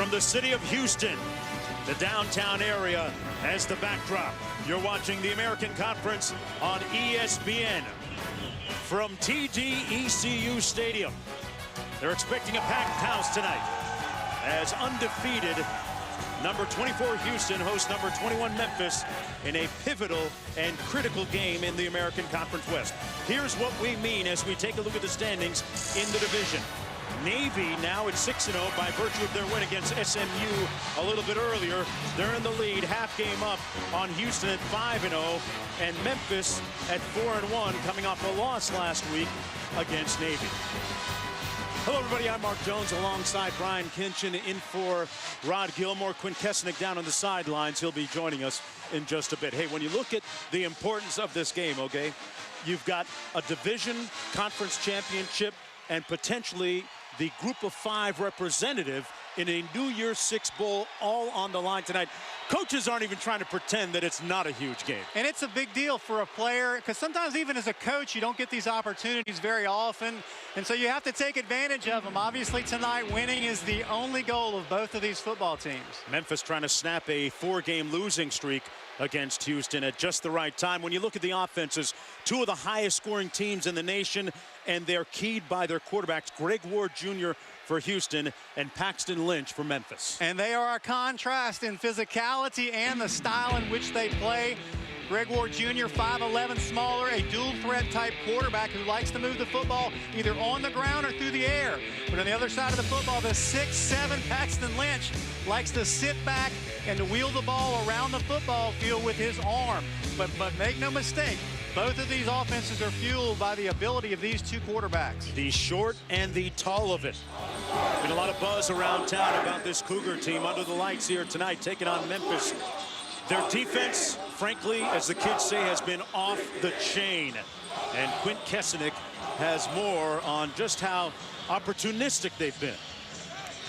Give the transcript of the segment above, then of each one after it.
From the city of Houston, the downtown area as the backdrop, you're watching the American Conference on ESPN. From TD-ECU Stadium, they're expecting a packed house tonight as undefeated number 24 Houston hosts number 21 Memphis in a pivotal and critical game in the American Conference West. Here's what we mean as we take a look at the standings in the division. Navy now at 6-0 by virtue of their win against SMU a little bit earlier. They're in the lead, half game up on Houston at 5-0, and Memphis at 4-1, coming off a loss last week against Navy. Hello, everybody. I'm Mark Jones alongside Brian Kinchin in for Rod Gilmore. Quinn Kesnick down on the sidelines. He'll be joining us in just a bit. Hey, when you look at the importance of this game, okay, you've got a division conference championship and potentially the group of 5 representative in a New Year's Six Bowl all on the line tonight. Coaches aren't even trying to pretend that it's not a huge game. And it's a big deal for a player, because sometimes even as a coach, you don't get these opportunities very often. And so you have to take advantage of them. Obviously tonight, winning is the only goal of both of these football teams. Memphis trying to snap a 4-game losing streak against Houston at just the right time. When you look at the offenses, 2 of the highest scoring teams in the nation, and they're keyed by their quarterbacks, Greg Ward Jr. for Houston and Paxton Lynch for Memphis. And they are a contrast in physicality and the style in which they play. Greg Ward Jr., 5'11", smaller, a dual threat type quarterback who likes to move the football either on the ground or through the air. But on the other side of the football, the 6'7" Paxton Lynch likes to sit back and to wheel the ball around the football field with his arm. But make no mistake, both of these offenses are fueled by the ability of these 2 quarterbacks. The short and the tall of it. Been a lot of buzz around town about this Cougar team under the lights here tonight, taking on Memphis. Their defense, frankly, as the kids say, has been off the chain. And Quinn Kesnick has more on just how opportunistic they've been.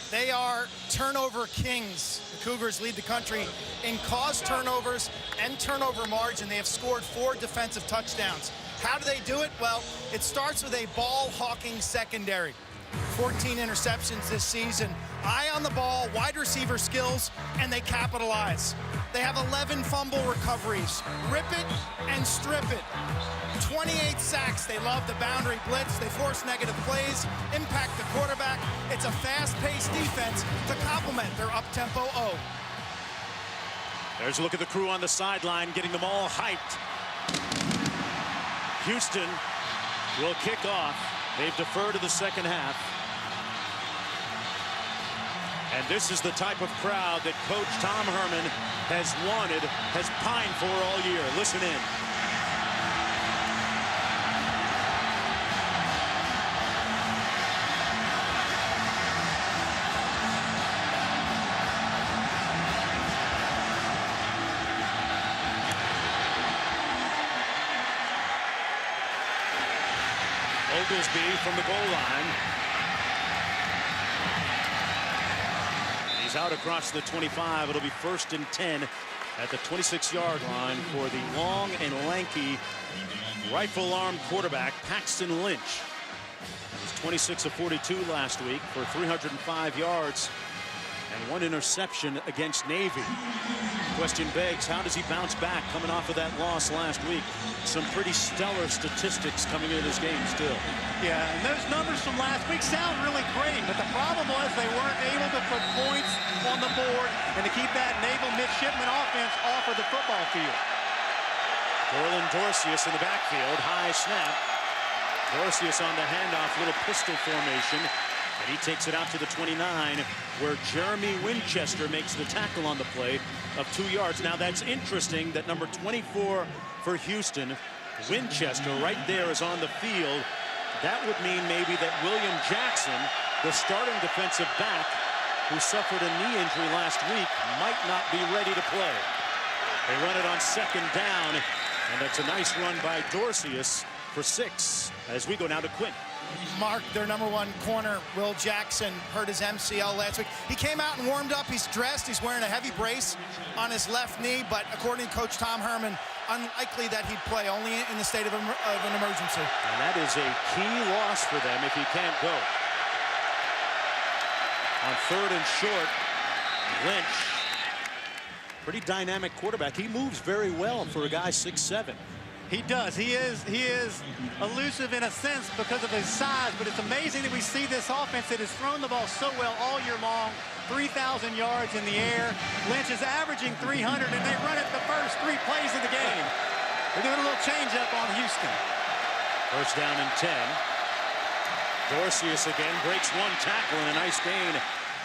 They are turnover kings. The Cougars lead the country in caused turnovers and turnover margin. They have scored 4 defensive touchdowns. How do they do it? Well, it starts with a ball-hawking secondary. 14 interceptions this season. Eye on the ball, wide receiver skills, and they capitalize. They have 11 fumble recoveries. Rip it and strip it. 28 sacks. They love the boundary blitz. They force negative plays, impact the quarterback. It's a fast-paced defense to complement their up-tempo O. There's a look at the crew on the sideline, getting them all hyped. Houston will kick off. They've deferred to the second half. And this is the type of crowd that Coach Tom Herman has wanted, has pined for all year. Listen in. Oglesby from the goal line. He's out across the 25. It'll be 1st and 10 at the 26-yard line for the long and lanky rifle-armed quarterback, Paxton Lynch. He was 26 of 42 last week for 305 yards and 1 interception against Navy. Question begs, how does he bounce back coming off of that loss last week? Some pretty stellar statistics coming into this game still. Yeah, and those numbers from last week sound really great, but the problem was they weren't able to put points on the board and to keep that naval midshipman offense off of the football field. Orlin Dorcius in the backfield, high snap. Dorcius on the handoff, little pistol formation. And he takes it out to the 29, where Jeremy Winchester makes the tackle on the play of 2 yards. Now that's interesting that number 24 for Houston, Winchester, right there is on the field. That would mean maybe that William Jackson, the starting defensive back, who suffered a knee injury last week, might not be ready to play. They run it on 2nd down, and that's a nice run by Dorcius for 6 as we go now to Quinn. Mark, their number 1 corner, Will Jackson, hurt his MCL last week. He came out and warmed up. He's dressed. He's wearing a heavy brace on his left knee, but according to Coach Tom Herman, unlikely that he'd play, only in the state of an emergency. And that is a key loss for them if he can't go. On 3rd and short, Lynch, pretty dynamic quarterback. He moves very well for a guy 6'7". He does. He is elusive in a sense because of his size, but it's amazing that we see this offense that has thrown the ball so well all year long. 3,000 yards in the air. Lynch is averaging 300, and they run it the first 3 plays of the game. They're doing a little change-up on Houston. First down and 10. Dorcius again breaks 1 tackle and a nice gain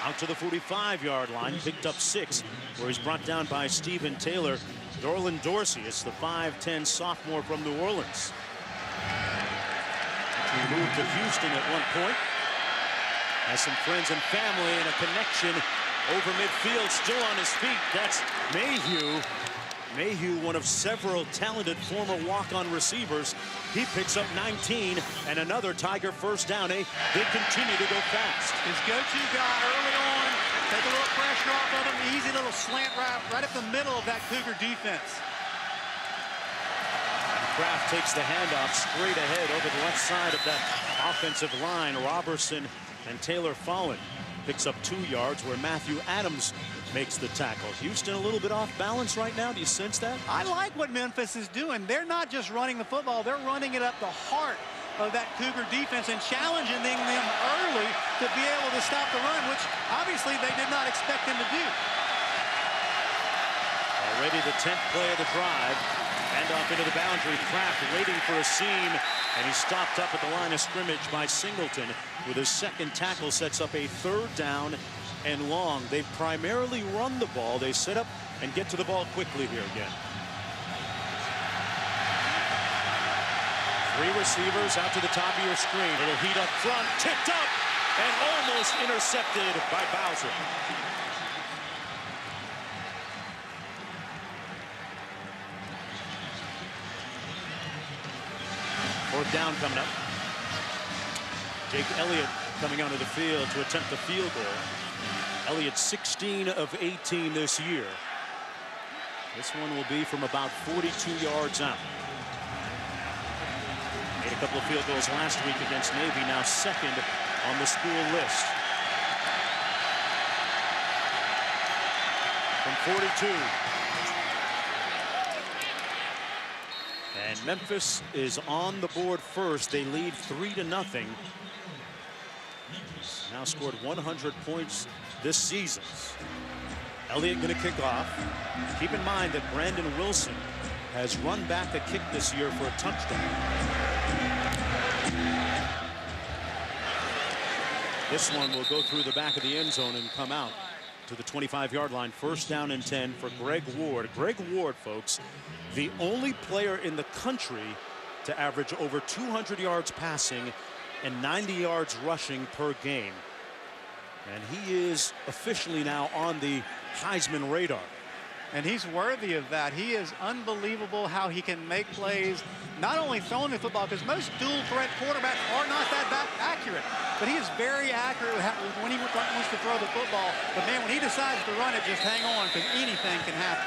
out to the 45-yard line. Picked up 6, where he's brought down by Stephen Taylor. Dorland Dorcius, the 5'10 sophomore from New Orleans. He moved to Houston at one point. Has some friends and family and a connection over midfield, still on his feet. That's Mayhew. Mayhew, one of several talented former walk-on receivers. He picks up 19 and another Tiger first down. They continue to go fast. His go-to guy early on, take a little pressure off of him. Easy little slant route right up the middle of that Cougar defense. Kraft takes the handoff straight ahead over the left side of that offensive line. Robertson and Taylor Follen picks up 2 yards, where Matthew Adams makes the tackle. Houston a little bit off balance right now. Do you sense that? I like what Memphis is doing. They're not just running the football. They're running it up the heart of that Cougar defense and challenging them early to be able to stop the run, which obviously they did not expect them to do. Already the 10th play of the drive. Hand off into the boundary. Kraft waiting for a seam, and he's stopped up at the line of scrimmage by Singleton. With his second tackle, sets up a 3rd down and long. They primarily run the ball. They set up and get to the ball quickly here again. 3 receivers out to the top of your screen. Little heat up front, tipped up, and almost intercepted by Bowser. Fourth down coming up. Jake Elliott coming onto the field to attempt the field goal. Elliott 16 of 18 this year. This one will be from about 42 yards out. Made a couple of field goals last week against Navy, now 2nd on the school list. From 42. And Memphis is on the board first. They lead 3-0. Now scored 100 points this season. Elliott going to kick off. Keep in mind that Brandon Wilson has run back a kick this year for a touchdown. This one will go through the back of the end zone and come out to the 25-yard line. First down and 10 for Greg Ward. Greg Ward, folks, the only player in the country to average over 200 yards passing and 90 yards rushing per game. And he is officially now on the Heisman radar. And he's worthy of that. He is unbelievable how he can make plays, not only throwing the football, because most dual threat quarterbacks are not that accurate, but he is very accurate when he wants to throw the football. But man, when he decides to run it, just hang on, because anything can happen.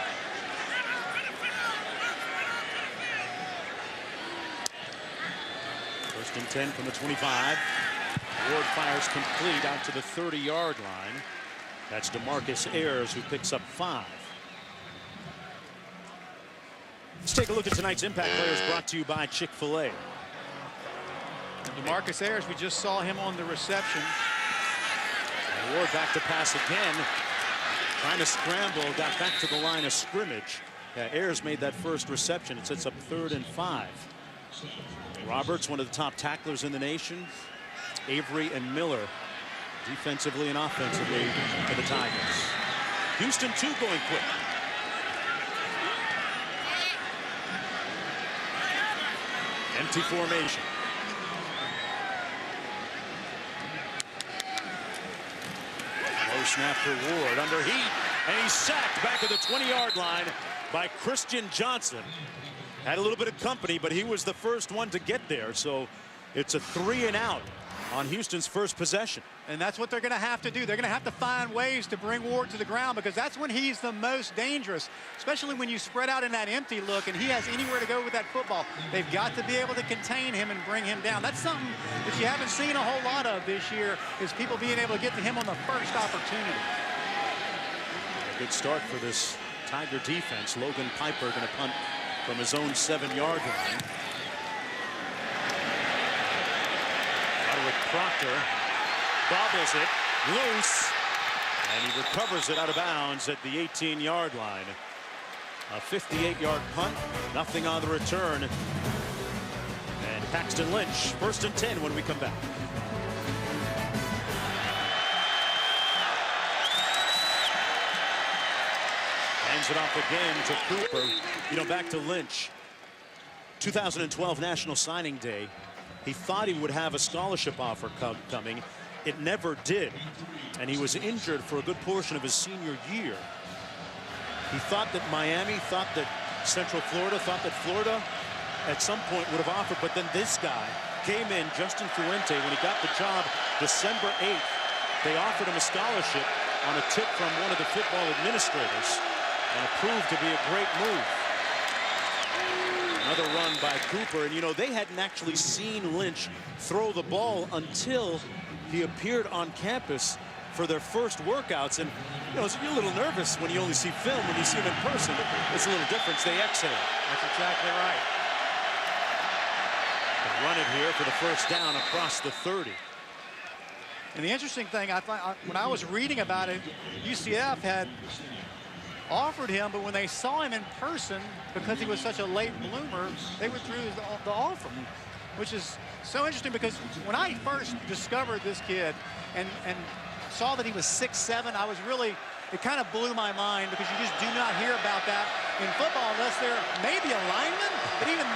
First and 10 from the 25. Ward fires complete out to the 30-yard line. That's DeMarcus Ayers, who picks up 5. Let's take a look at tonight's Impact Players, brought to you by Chick-fil-A. DeMarcus Ayers, we just saw him on the reception. And Ward back to pass again. Trying to scramble, got back to the line of scrimmage. Ayers made that first reception. It sets up 3rd and 5. Roberts, one of the top tacklers in the nation. Avery and Miller, defensively and offensively, for the Tigers. Houston, 2 going quick. Empty formation. Low snap for Ward, under heat, and he's sacked back at the 20-yard line by Christian Johnson. Had a little bit of company, but he was the first one to get there, so it's a 3 and out on Houston's first possession. And that's what they're going to have to do. They're going to have to find ways to bring Ward to the ground, because that's when he's the most dangerous, especially when you spread out in that empty look and he has anywhere to go with that football. They've got to be able to contain him and bring him down. That's something that you haven't seen a whole lot of this year, is people being able to get to him on the first opportunity. Good start for this Tiger defense. Logan Piper going to punt from his own 7-yard line. Roderick Proctor bobbles it loose, and he recovers it out of bounds at the 18-yard line. A 58-yard punt, nothing on the return. And Paxton Lynch, 1st and 10 when we come back. Hands it off again to Cooper. You know, back to Lynch. 2012 National Signing Day. He thought he would have a scholarship offer coming. It never did. And he was injured for a good portion of his senior year. He thought that Miami, thought that Central Florida, thought that Florida at some point would have offered. But then this guy came in, Justin Fuente, when he got the job December 8th. They offered him a scholarship on a tip from one of the football administrators. And it proved to be a great move. Another run by Cooper. And, you know, they hadn't actually seen Lynch throw the ball until he appeared on campus for their first workouts. And, you know, you're a little nervous when you only see film. When you see him in person, it's a little different. They exhale. That's exactly right. They run it here for the first down across the 30. And the interesting thing, I thought, when I was reading about it, UCF had offered him, but when they saw him in person, because he was such a late bloomer, they withdrew the offer, which is so interesting because when I first discovered this kid and saw that he was 6'7", I was really, it kind of blew my mind because you just do not hear about that in football unless they're maybe a lineman, but even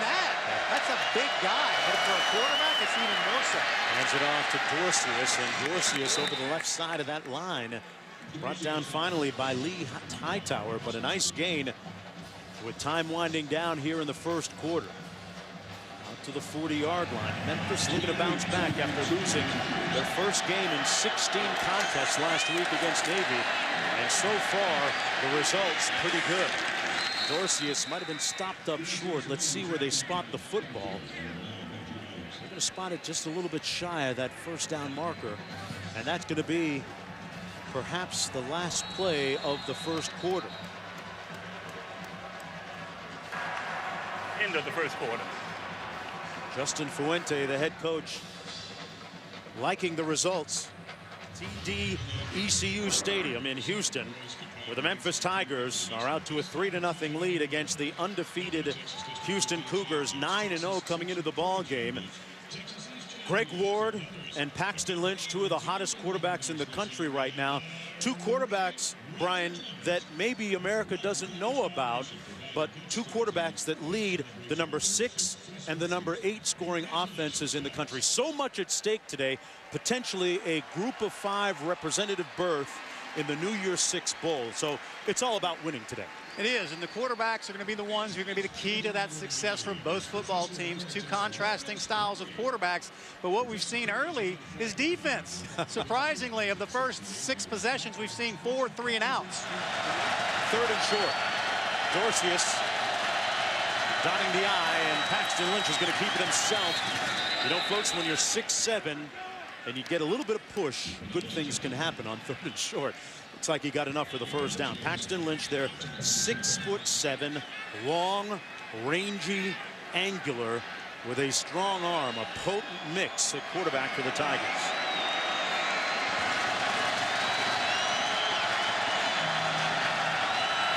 that's a big guy. But for a quarterback, it's even more so. Hands it off to Dorcius, and Dorcius over the left side of that line. Brought down finally by Lee Hightower, but a nice gain with time winding down here in the first quarter. Out to the 40-yard line. Memphis looking to bounce back after losing their first game in 16 contests last week against Navy. And so far, the results pretty good. Dorcius might have been stopped up short. Let's see where they spot the football. They're going to spot it just a little bit shy of that first down marker. And that's going to be perhaps the last play of the first quarter. End of the first quarter. Justin Fuente, the head coach, liking the results. TD ECU Stadium in Houston, where the Memphis Tigers are out to a 3-0 lead against the undefeated Houston Cougars, 9-0 coming into the ball game. Greg Ward and Paxton Lynch, two of the hottest quarterbacks in the country right now. Two quarterbacks, Brian, that maybe America doesn't know about, but two quarterbacks that lead the number 6 and the number 8 scoring offenses in the country. So much at stake today, potentially a group of 5 representative berth in the New Year's 6 Bowl. So it's all about winning today. It is, and the quarterbacks are going to be the ones who are going to be the key to that success for both football teams. Two contrasting styles of quarterbacks, but what we've seen early is defense. Surprisingly, of the first 6 possessions, we've seen 4 3-and-outs. 3rd and short. Dorcius dotting the I, and Paxton Lynch is going to keep it himself. You know, folks, when you're 6'7", and you get a little bit of push, good things can happen on 3rd and short. Looks like he got enough for the first down. Paxton Lynch there, 6'7", long, rangy, angular, with a strong arm, a potent mix at quarterback for the Tigers.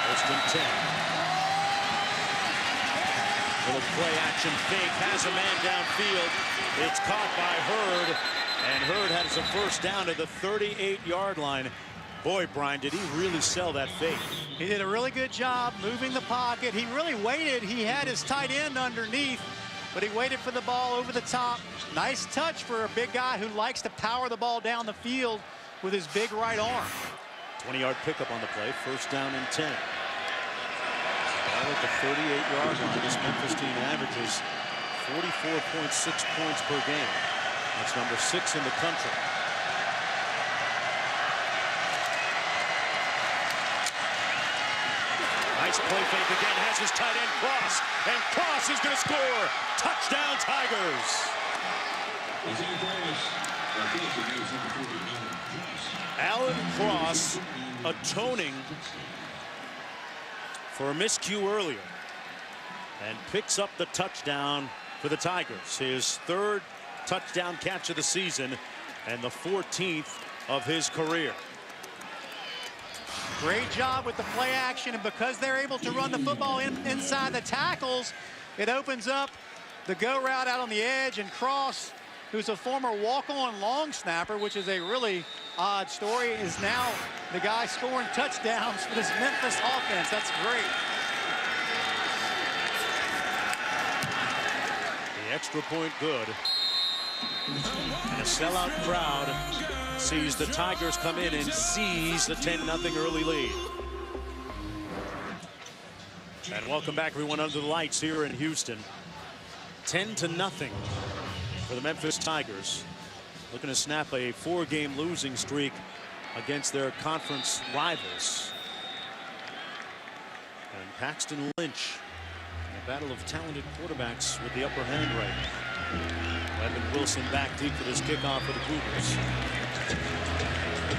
First and 10. Little play action fake, has a man downfield. It's caught by Hurd, and Hurd has a first down at the 38-yard line. Boy, Brian, did he really sell that fake. He did a really good job moving the pocket. He really waited. He had his tight end underneath, but he waited for the ball over the top. Nice touch for a big guy who likes to power the ball down the field with his big right arm. 20-yard pickup on the play, first down and 10. Ball at the 38-yard line. This Memphis team averages 44.6 points per game. That's number 6 in the country. Nice play fake again, has his tight end Cross, and Cross is going to score. Touchdown, Tigers. Alan Cross atoning for a miscue earlier and picks up the touchdown for the Tigers. His third touchdown catch of the season and the 14th of his career. Great job with the play action, and because they're able to run the football inside the tackles, it opens up the go route out on the edge, and Cross, who's a former walk-on long snapper, which is a really odd story, is now the guy scoring touchdowns for this Memphis offense. That's great. The extra point good. And a sellout crowd sees the Tigers come in and seize the 10-0 early lead. And welcome back, everyone, under the lights here in Houston. 10-0 for the Memphis Tigers, looking to snap a 4-game losing streak against their conference rivals. And Paxton Lynch, a battle of talented quarterbacks with the upper hand right now. Evan Wilson back deep for this kickoff for the Cougars.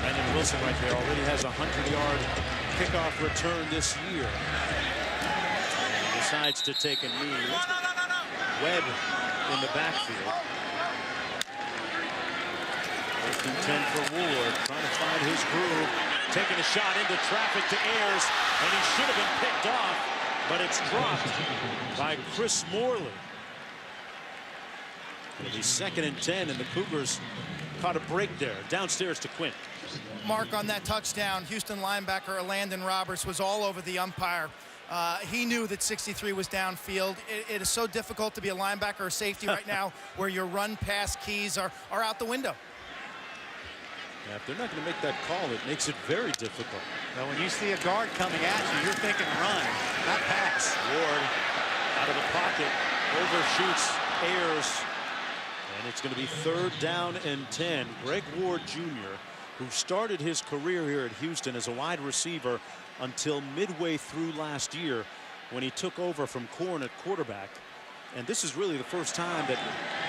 Evan Wilson right there already has a 100-yard kickoff return this year. He decides to take a knee. Webb in the backfield. 1st and 10 for Ward, trying to find his groove, taking a shot into traffic to Ayers, and he should have been picked off, but it's dropped by Chris Morley. It'll be 2nd and 10, and the Cougars caught a break there. Downstairs to Quint. Mark, on that touchdown, Houston linebacker Landon Roberts was all over the umpire. He knew that 63 was downfield. It is so difficult to be a linebacker or safety right now where your run-pass keys are out the window. Yeah, if they're not going to make that call, it makes it very difficult. Now, when you see a guard coming at you, you're thinking run, not pass. Ward out of the pocket, overshoots Ayers, and it's going to be 3rd down and 10. Greg Ward Jr., who started his career here at Houston as a wide receiver until midway through last year when he took over from Corn at quarterback. And this is really the first time that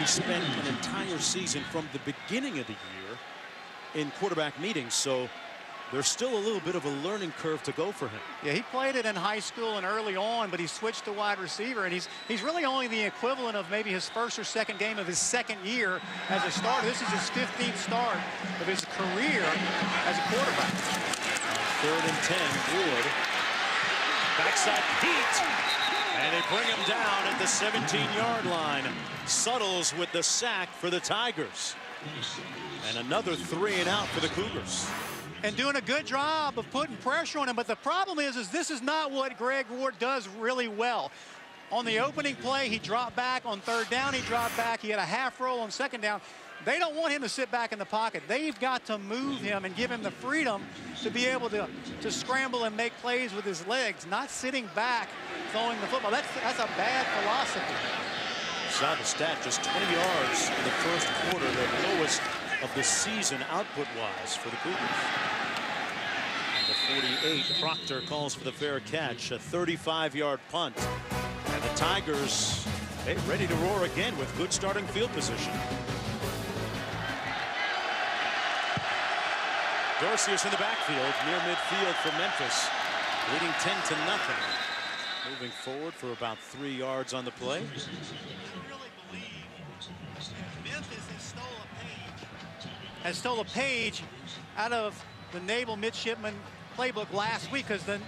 he spent an entire season from the beginning of the year in quarterback meetings. So there's still a little bit of a learning curve to go for him. Yeah, he played it in high school and early on, but he switched to wide receiver, and he's really only the equivalent of maybe his 1st or 2nd game of his 2nd year as a starter. This is his 15th start of his career as a quarterback. 3rd and 10, Wood. Backside Pete, and they bring him down at the 17-yard line. Suttles with the sack for the Tigers. And another 3 and out for the Cougars. And doing a good job of putting pressure on him. But the problem is this is not what Greg Ward does really well. On the opening play, he dropped back. On 3rd down, he dropped back. He had a half roll on 2nd down. They don't want him to sit back in the pocket. They've got to move him and give him the freedom to be able to scramble and make plays with his legs, not sitting back throwing the football. That's a bad philosophy. Saw the stat, just 20 yards in the 1st quarter, the lowest of the season output-wise for the Cougars. And the 48, Proctor calls for the fair catch, a 35-yard punt. And the Tigers, hey, ready to roar again with good starting field position. Dorsey is in the backfield, near midfield for Memphis, leading 10-0. Moving forward for about 3 yards on the play. Has stole a page out of the Naval Midshipman playbook last week, because the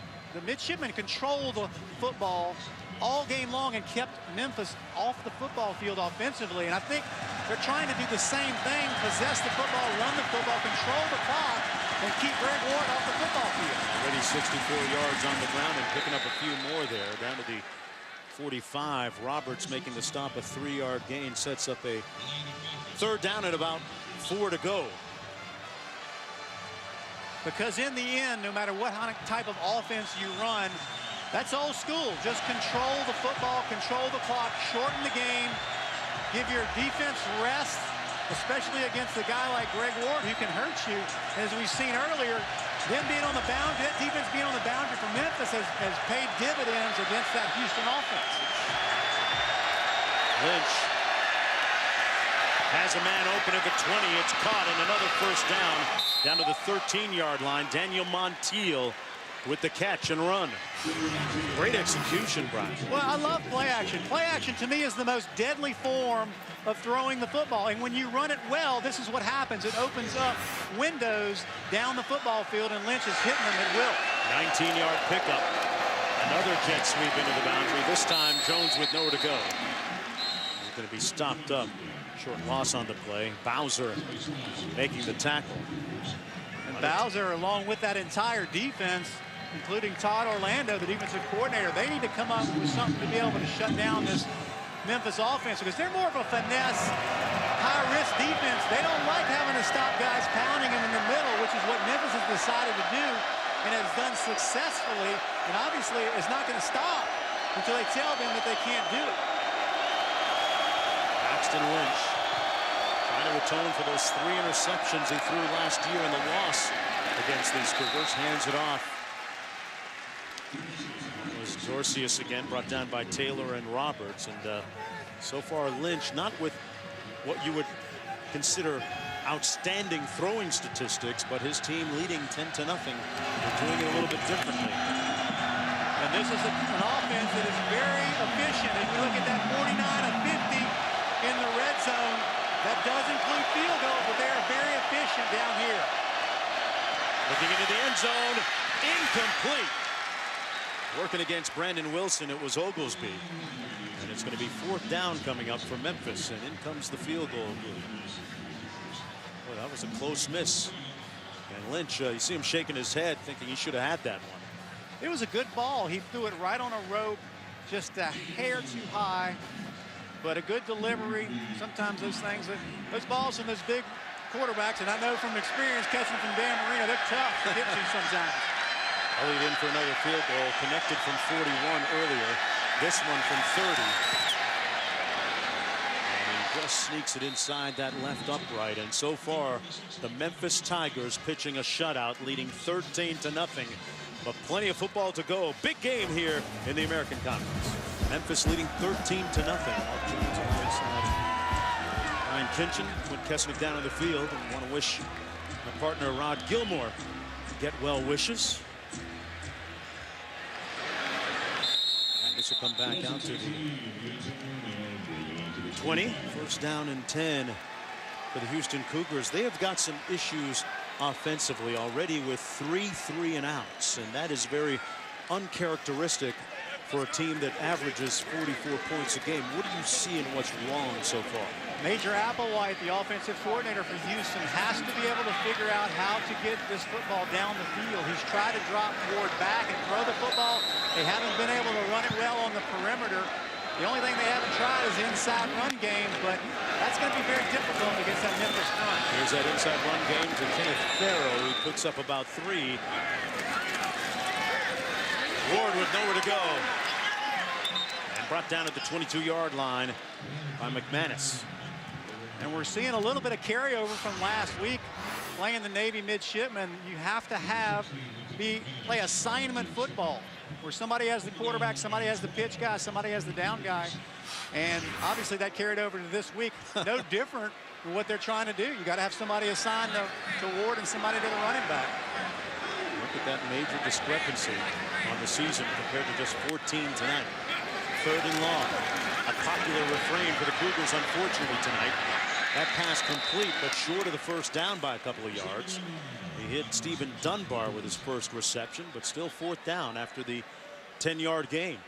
midshipmen controlled the football all game long and kept Memphis off the football field offensively. And I think they're trying to do the same thing: possess the football, run the football, control the clock, and keep Greg Ward off the football field. Already 64 yards on the ground and picking up a few more there, down to the 45. Roberts making the stop, a 3-yard gain, sets up a 3rd down at about 4 to go. Because in the end, no matter what type of offense you run, that's old school. Just control the football, control the clock, shorten the game, give your defense rest, especially against a guy like Greg Ward who can hurt you. As we've seen earlier, them being on the boundary, that defense being on the boundary for Memphis has paid dividends against that Houston offense. Lynch Has a man open at the 20. It's caught, and another first down to the 13-yard line. Daniel Montiel with the catch and run. Great execution, Brian. Well, I love play action. Play action to me is the most deadly form of throwing the football. And when you run it well, this is what happens. It opens up windows down the football field, and Lynch is hitting them at will. 19-yard pickup. Another jet sweep into the boundary. This time, Jones with nowhere to go. He's going to be stopped up. Short loss on the play. Bowser making the tackle. And Bowser, along with that entire defense, including Todd Orlando, the defensive coordinator, they need to come up with something to be able to shut down this Memphis offense, because they're more of a finesse, high-risk defense. They don't like having to stop guys pounding them in the middle, which is what Memphis has decided to do and has done successfully. And obviously, it's not going to stop until they tell them that they can't do it. Paxton Lynch trying to atone for those 3 interceptions he threw last year in the loss against these Cougars. Hands it off. It was Zorcius again, brought down by Taylor and Roberts. And so far, Lynch not with what you would consider outstanding throwing statistics, but his team leading 10-0. They're doing it a little bit differently. And this is an offense that is very efficient. If you look at that 49 of 50 in the red zone, that does include field goals, but they are very efficient down here. Looking into the end zone, incomplete. Working against Brandon Wilson, it was Oglesby. And it's going to be 4th down coming up for Memphis, and in comes the field goal. Boy, that was a close miss. And Lynch, you see him shaking his head, thinking he should have had that one. It was a good ball. He threw it right on a rope, just a hair too high, but a good delivery. Sometimes those things, those balls from those big quarterbacks, and I know from experience catching from Dan Marino, they're tough to get to sometimes. Elliott in for another field goal, connected from 41 earlier. This one from 30. And he just sneaks it inside that left upright. And so far, the Memphis Tigers pitching a shutout, leading 13-0. But plenty of football to go. Big game here in the American Conference. Memphis leading 13-0. Ryan Kinchin, Quint Keswick down on the field, and want to wish my partner Rod Gilmore get well wishes. And this will come back out to the 20. First down and 10 for the Houston Cougars. They have got some issues offensively already with 3 3-and-outs, and that is very uncharacteristic for a team that averages 44 points a game. What do you see and what's wrong so far? Major Applewhite, the offensive coordinator for Houston, has to be able to figure out how to get this football down the field. He's tried to drop forward back and throw the football. They haven't been able to run it well on the perimeter. The only thing they haven't tried is the inside run game, but that's going to be very difficult against that Memphis front. Here's that inside run game to Kenneth Farrow, who puts up about 3. Ward with nowhere to go. And brought down at the 22-yard line by McManus. And we're seeing a little bit of carryover from last week playing the Navy midshipmen. You have to play assignment football, where somebody has the quarterback, somebody has the pitch guy, somebody has the down guy. And obviously that carried over to this week. No different from what they're trying to do. You got to have somebody assigned to Ward and somebody to the running back. Look at that major discrepancy on the season compared to just 14 tonight. 3rd and long. A popular refrain for the Cougars, unfortunately, tonight. That pass complete, but short of the first down by a couple of yards. He hit Stephen Dunbar with his first reception, but still 4th down after the 10-yard gain.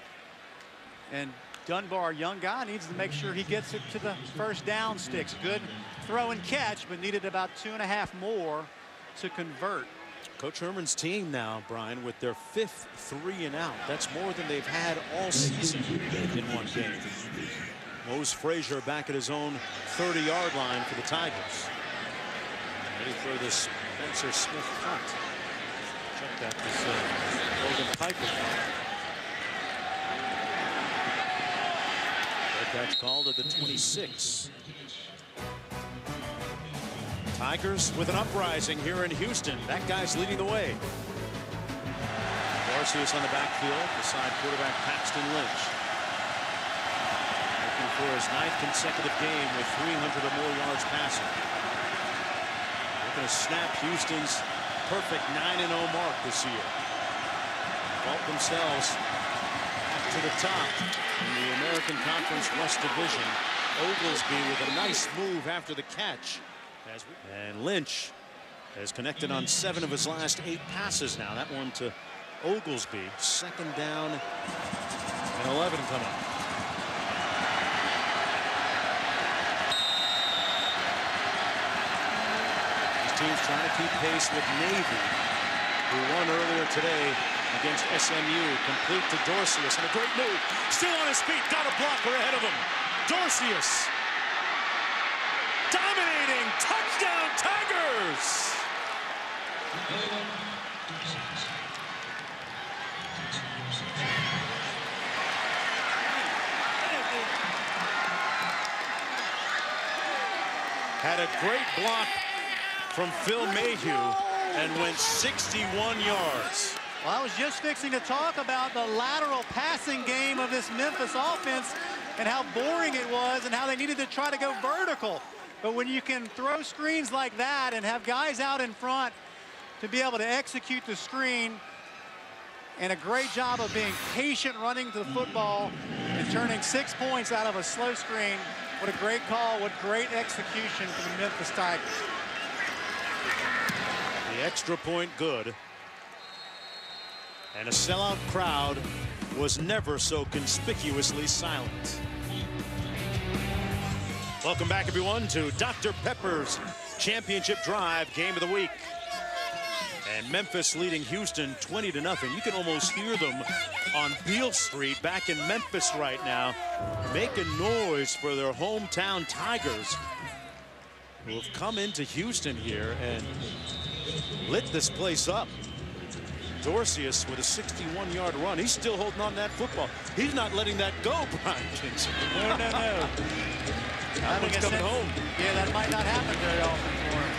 And Dunbar, young guy, needs to make sure he gets it to the first down sticks. Good throw and catch, but needed about 2.5 more to convert. Coach Herman's team now, Brian, with their 5th 3-and-out. That's more than they've had all season in one game. Mose Frazier back at his own 30-yard line for the Tigers. Ready for this Spencer Smith punt. Check that, this Logan Piper punt. That's called at the 26. Tigers with an uprising here in Houston. That guy's leading the way. Garcia's on the backfield beside quarterback Paxton Lynch. Looking for for his 9th consecutive game with 300 or more yards passing. They're going to snap Houston's perfect 9-0 mark this year. Vault themselves back to the top in the American Conference West Division. Oglesby with a nice move after the catch. And Lynch has connected on 7 of his last 8 passes now. That one to Oglesby. 2nd down and 11 coming. These teams trying to keep pace with Navy, who won earlier today against SMU. Complete to Dorcius, and a great move. Still on his feet, got a blocker ahead of him. Dorcius dominating. Touchdown Tigers. Had a great block from Phil Mayhew and went 61 yards. Well, I was just fixing to talk about the lateral passing game of this Memphis offense and how boring it was and how they needed to try to go vertical. But when you can throw screens like that and have guys out in front to be able to execute the screen, and a great job of being patient running to the football and turning 6 points out of a slow screen. What a great call, what great execution from the Memphis Tigers. The extra point good. And a sellout crowd was never so conspicuously silent. Welcome back, everyone, to Dr. Pepper's Championship Drive Game of the Week. And Memphis leading Houston 20-0. You can almost hear them on Beale Street back in Memphis right now, making noise for their hometown Tigers, who have come into Houston here and lit this place up. Dorcius with a 61-yard run. He's still holding on to that football. He's not letting that go, Brian Kinsey. No. That one's coming home. Yeah, that might not happen very often for him.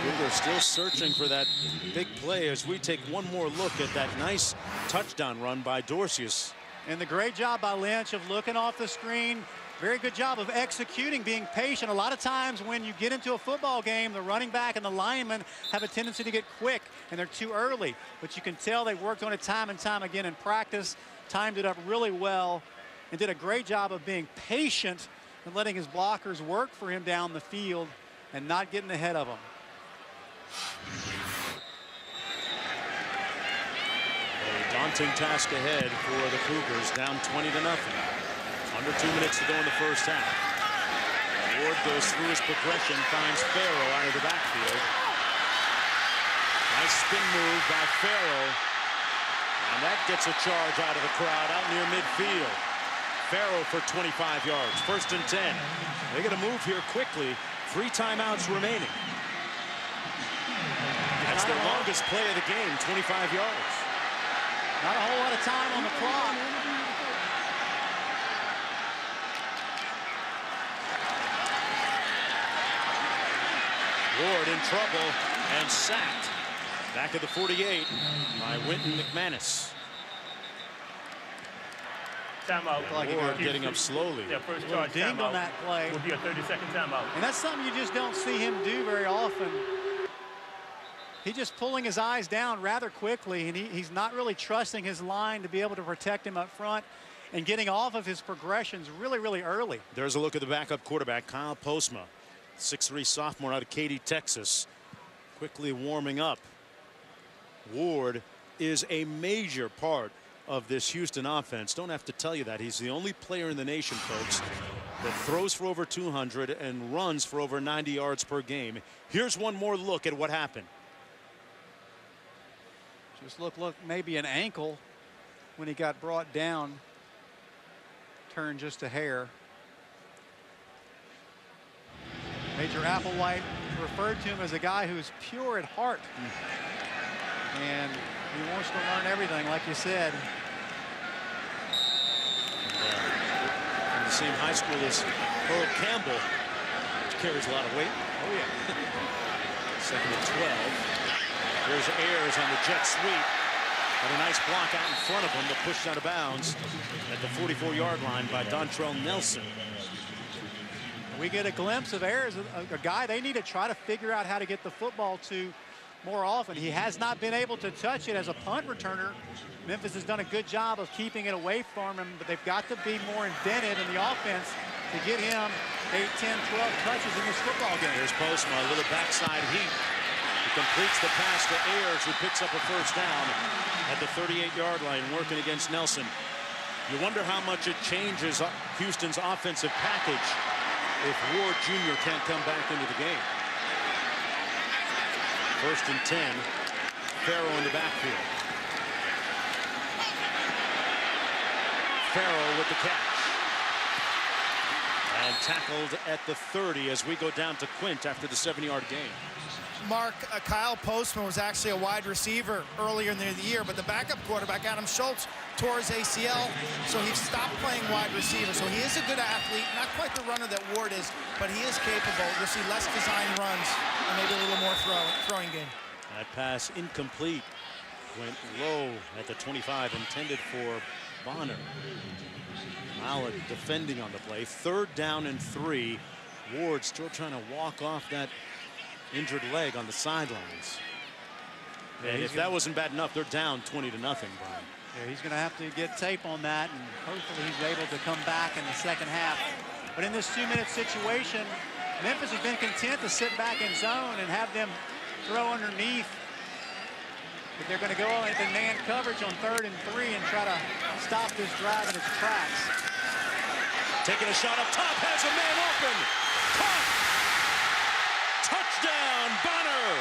Cougars still searching for that big play as we take one more look at that nice touchdown run by Dorcius. And the great job by Lynch of looking off the screen. Very good job of executing, being patient. A lot of times when you get into a football game, the running back and the lineman have a tendency to get quick, and they're too early. But you can tell they worked on it time and time again in practice, timed it up really well, and did a great job of being patient and letting his blockers work for him down the field and not getting ahead of them. A daunting task ahead for the Cougars, down 20-0. Under 2 minutes to go in the first half. Ward goes through his progression, finds Farrell out of the backfield. Nice spin move by Farrell. And that gets a charge out of the crowd out near midfield. Farrell for 25 yards. 1st and 10. They got to move here quickly. 3 timeouts remaining. That's the longest play of the game, 25 yards. Not a whole lot of time on the clock. Ward in trouble and sacked. Back at the 48 by Winton McManus. Timeout. Ward getting up slowly. Yeah, first charge Ding on that play. Will be a 30-second timeout. And that's something you just don't see him do very often. He's just pulling his eyes down rather quickly, and he's not really trusting his line to be able to protect him up front and getting off of his progressions really, really early. There's a look at the backup quarterback, Kyle Postma, 6'3" sophomore out of Katy, Texas, quickly warming up. Ward is a major part of this Houston offense. Don't have to tell you that. He's the only player in the nation, folks, that throws for over 200 and runs for over 90 yards per game. Here's one more look at what happened. Just look, maybe an ankle when he got brought down. Turned just a hair. Major Applewhite referred to him as a guy who's pure at heart. And he wants to learn everything, like you said. From the same high school as Earl Campbell, which carries a lot of weight. Oh, yeah. 2nd and 12. There's Ayers on the jet sweep. But a nice block out in front of him, but pushed out of bounds at the 44-yard line by Dontrell Nelson. We get a glimpse of Ayers, a guy they need to try to figure out how to get the football to more often. He has not been able to touch it as a punt returner. Memphis has done a good job of keeping it away from him, but they've got to be more inventive in the offense to get him 8, 10, 12 touches in this football game. Here's Postma, a little backside heat. He completes the pass to Ayers, who picks up a first down at the 38-yard line, working against Nelson. You wonder how much it changes Houston's offensive package if Ward Jr. can't come back into the game. 1st and 10. Farrell in the backfield. Farrell with the catch. And tackled at the 30 as we go down to Quint after the 7-yard gain. Mark, Kyle Postma was actually a wide receiver earlier in the year, but the backup quarterback, Adam Schultz, tore his ACL, so he stopped playing wide receiver. So he is a good athlete, not quite the runner that Ward is, but he is capable. You'll see less design runs and maybe a little more throwing game. That pass incomplete. Went low at the 25, intended for Bonner. Mallet defending on the play. 3rd down and 3. Ward still trying to walk off that injured leg on the sidelines. And if that wasn't bad enough, they're down 20-0, Brian. Yeah, he's going to have to get tape on that, and hopefully he's able to come back in the second half. But in this 2-minute situation, Memphis has been content to sit back in zone and have them throw underneath. But they're going to go into man coverage on 3rd and 3 and try to stop this drive in its tracks. Taking a shot up top, has a man open. Caught! Touchdown, Bonner!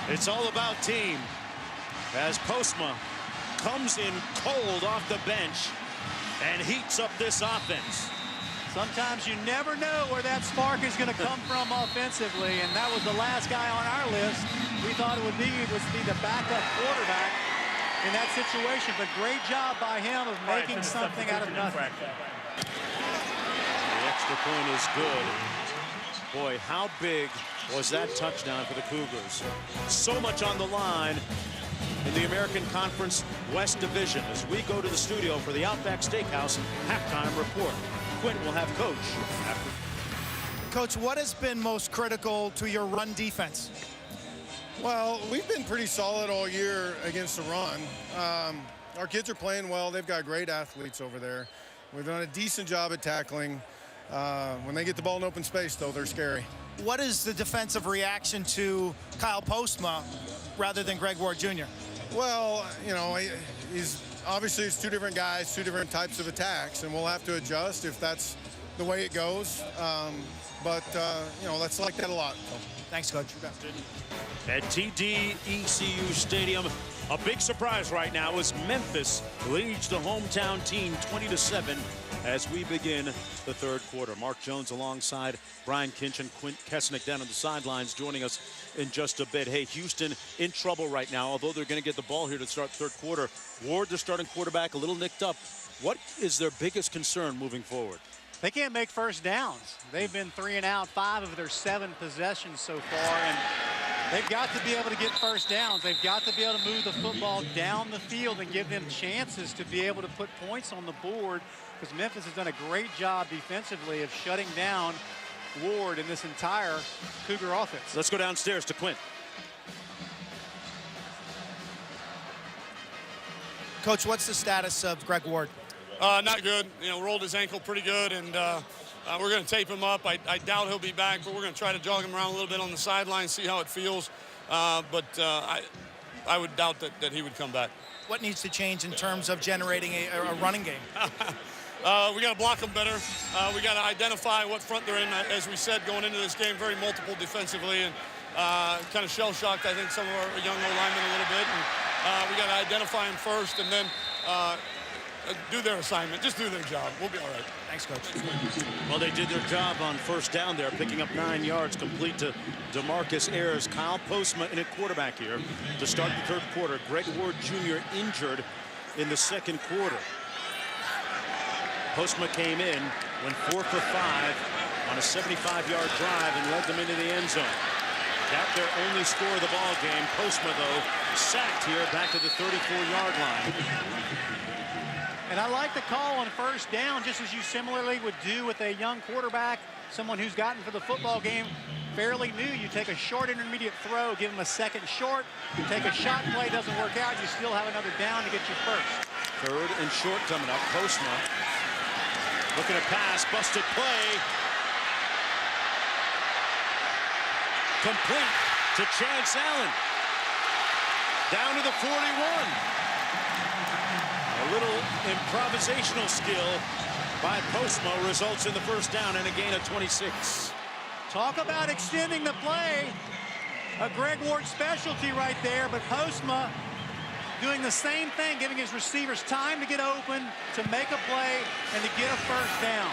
It's all about team as Postma comes in cold off the bench and heats up this offense. Sometimes you never know where that spark is going to come from offensively, and that was the last guy on our list. We thought it would be the backup quarterback in that situation, but great job by him of making something out of nothing. The extra point is good. Boy, how big was that touchdown for the Cougars? So much on the line in the American Conference West Division as we go to the studio for the Outback Steakhouse halftime report. Quint will have Coach after. Coach, what has been most critical to your run defense? Well, we've been pretty solid all year against the run. Our kids are playing well. They've got great athletes over there. We've done a decent job at tackling. When they get the ball in open space, though, they're scary. What is the defensive reaction to Kyle Postma rather than Greg Ward Jr.? Well, you know, he's obviously it's 2 different guys, 2 different types of attacks, and we'll have to adjust if that's the way it goes. You know, that's like that a lot. So. Thanks, Coach. At TD-ECU Stadium, a big surprise right now is Memphis leads the hometown team 20-7 as we begin the 3rd quarter. Mark Jones alongside Brian Kinch and Quint Kesnick down on the sidelines joining us in just a bit. Hey, Houston in trouble right now, although they're going to get the ball here to start 3rd quarter. Ward, their starting quarterback, a little nicked up. What is their biggest concern moving forward? They can't make first downs. They've been 3 and out 5 of their 7 possessions so far, and they've got to be able to get first downs. They've got to be able to move the football down the field and give them chances to be able to put points on the board, because Memphis has done a great job defensively of shutting down Ward in this entire Cougar offense. Let's go downstairs to Quint. Coach, what's the status of Greg Ward? Not good. You know, rolled his ankle pretty good, and we're going to tape him up. I doubt he'll be back, but we're going to try to jog him around a little bit on the sideline, see how it feels. I would doubt that he would come back. What needs to change in terms of generating a running game? We got to block them better. We got to identify what front they're in. As we said, going into this game, very multiple defensively, and kind of shell-shocked, I think, some of our young O-linemen a little bit. And we got to identify them first, and then do their assignment. Just do their job. We'll be all right. Thanks, Coach. Well, they did their job on first down there, picking up 9 yards, complete to DeMarcus Ayers. Kyle Postma in at quarterback here to start the third quarter. Greg Ward Jr. injured in the second quarter. Postma came in, went 4 for 5 on a 75-yard drive and led them into the end zone. Got their only score of the ball game. Postma, though, sacked here back to the 34-yard line. And I like the call on first down, just as you similarly would do with a young quarterback, someone who's gotten for the football game fairly new. You take a short intermediate throw, give him a second short. You take a shot play, doesn't work out, you still have another down to get you first. Third and short coming up. Postma looking to pass, busted play. Complete to Chance Allen. Down to the 41. A little improvisational skill by Postma results in the first down and a gain of 26. Talk about extending the play. A Greg Ward specialty right there, but Postma doing the same thing, giving his receivers time to get open, to make a play, and to get a first down.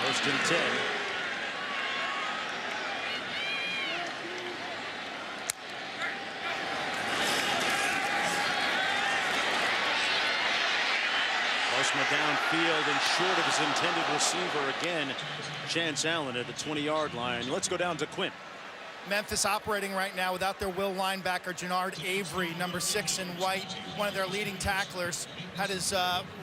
First and 10. Postma downfield and short of his intended receiver again. Chance Allen at the 20-yard line. Let's go down to Quint. Memphis operating right now without their will linebacker, Jannard Avery, number 6 in white, one of their leading tacklers, had his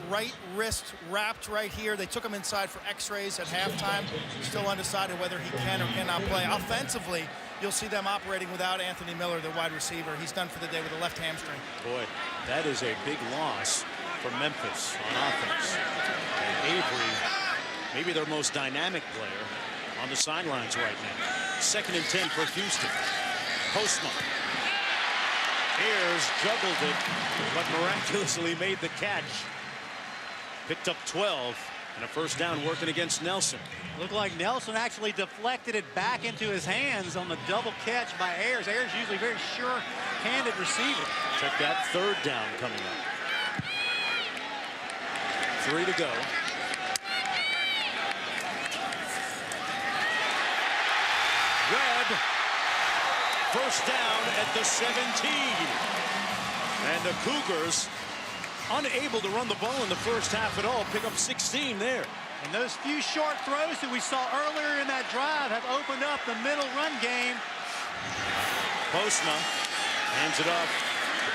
right wrist wrapped right here. They took him inside for x-rays at halftime. Still undecided whether he can or cannot play. Offensively, you'll see them operating without Anthony Miller, the wide receiver. He's done for the day with a left hamstring. Boy, that is a big loss for Memphis on offense. And Avery, maybe their most dynamic player, on the sidelines right now. Second and 10 for Houston. Postma. Ayers juggled it, but miraculously made the catch. Picked up 12 and a first down working against Nelson. Looked like Nelson actually deflected it back into his hands on the double catch by Ayers. Ayers usually very sure-handed receiver. Check that, third down coming up. 3 to go. Webb, first down at the 17. And the Cougars unable to run the ball in the first half at all. Pick up 16 there. And those few short throws that we saw earlier in that drive have opened up the middle run game. Postma hands it off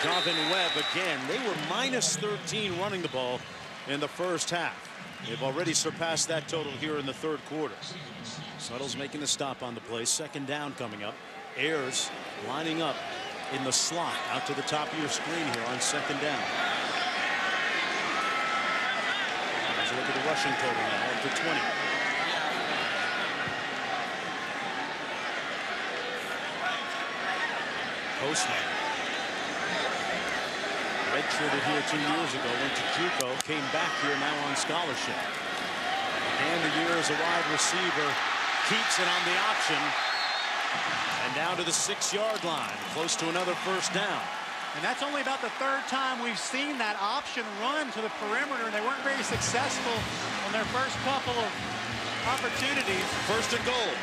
to Donovan Webb again. They were minus 13 running the ball in the first half. They've already surpassed that total here in the third quarter. Suttle's making the stop on the play. Second down coming up. Ayers lining up in the slot out to the top of your screen here on second down. Let's look at the rushing total now, up to 20. Postma. Redshirted here 2 years ago, went to JUCO, came back here now on scholarship. And the year as a wide receiver, keeps it on the option. And down to the 6-yard line, close to another first down. And that's only about the third time we've seen that option run to the perimeter, and they weren't very successful on their first couple of opportunities. First and goal.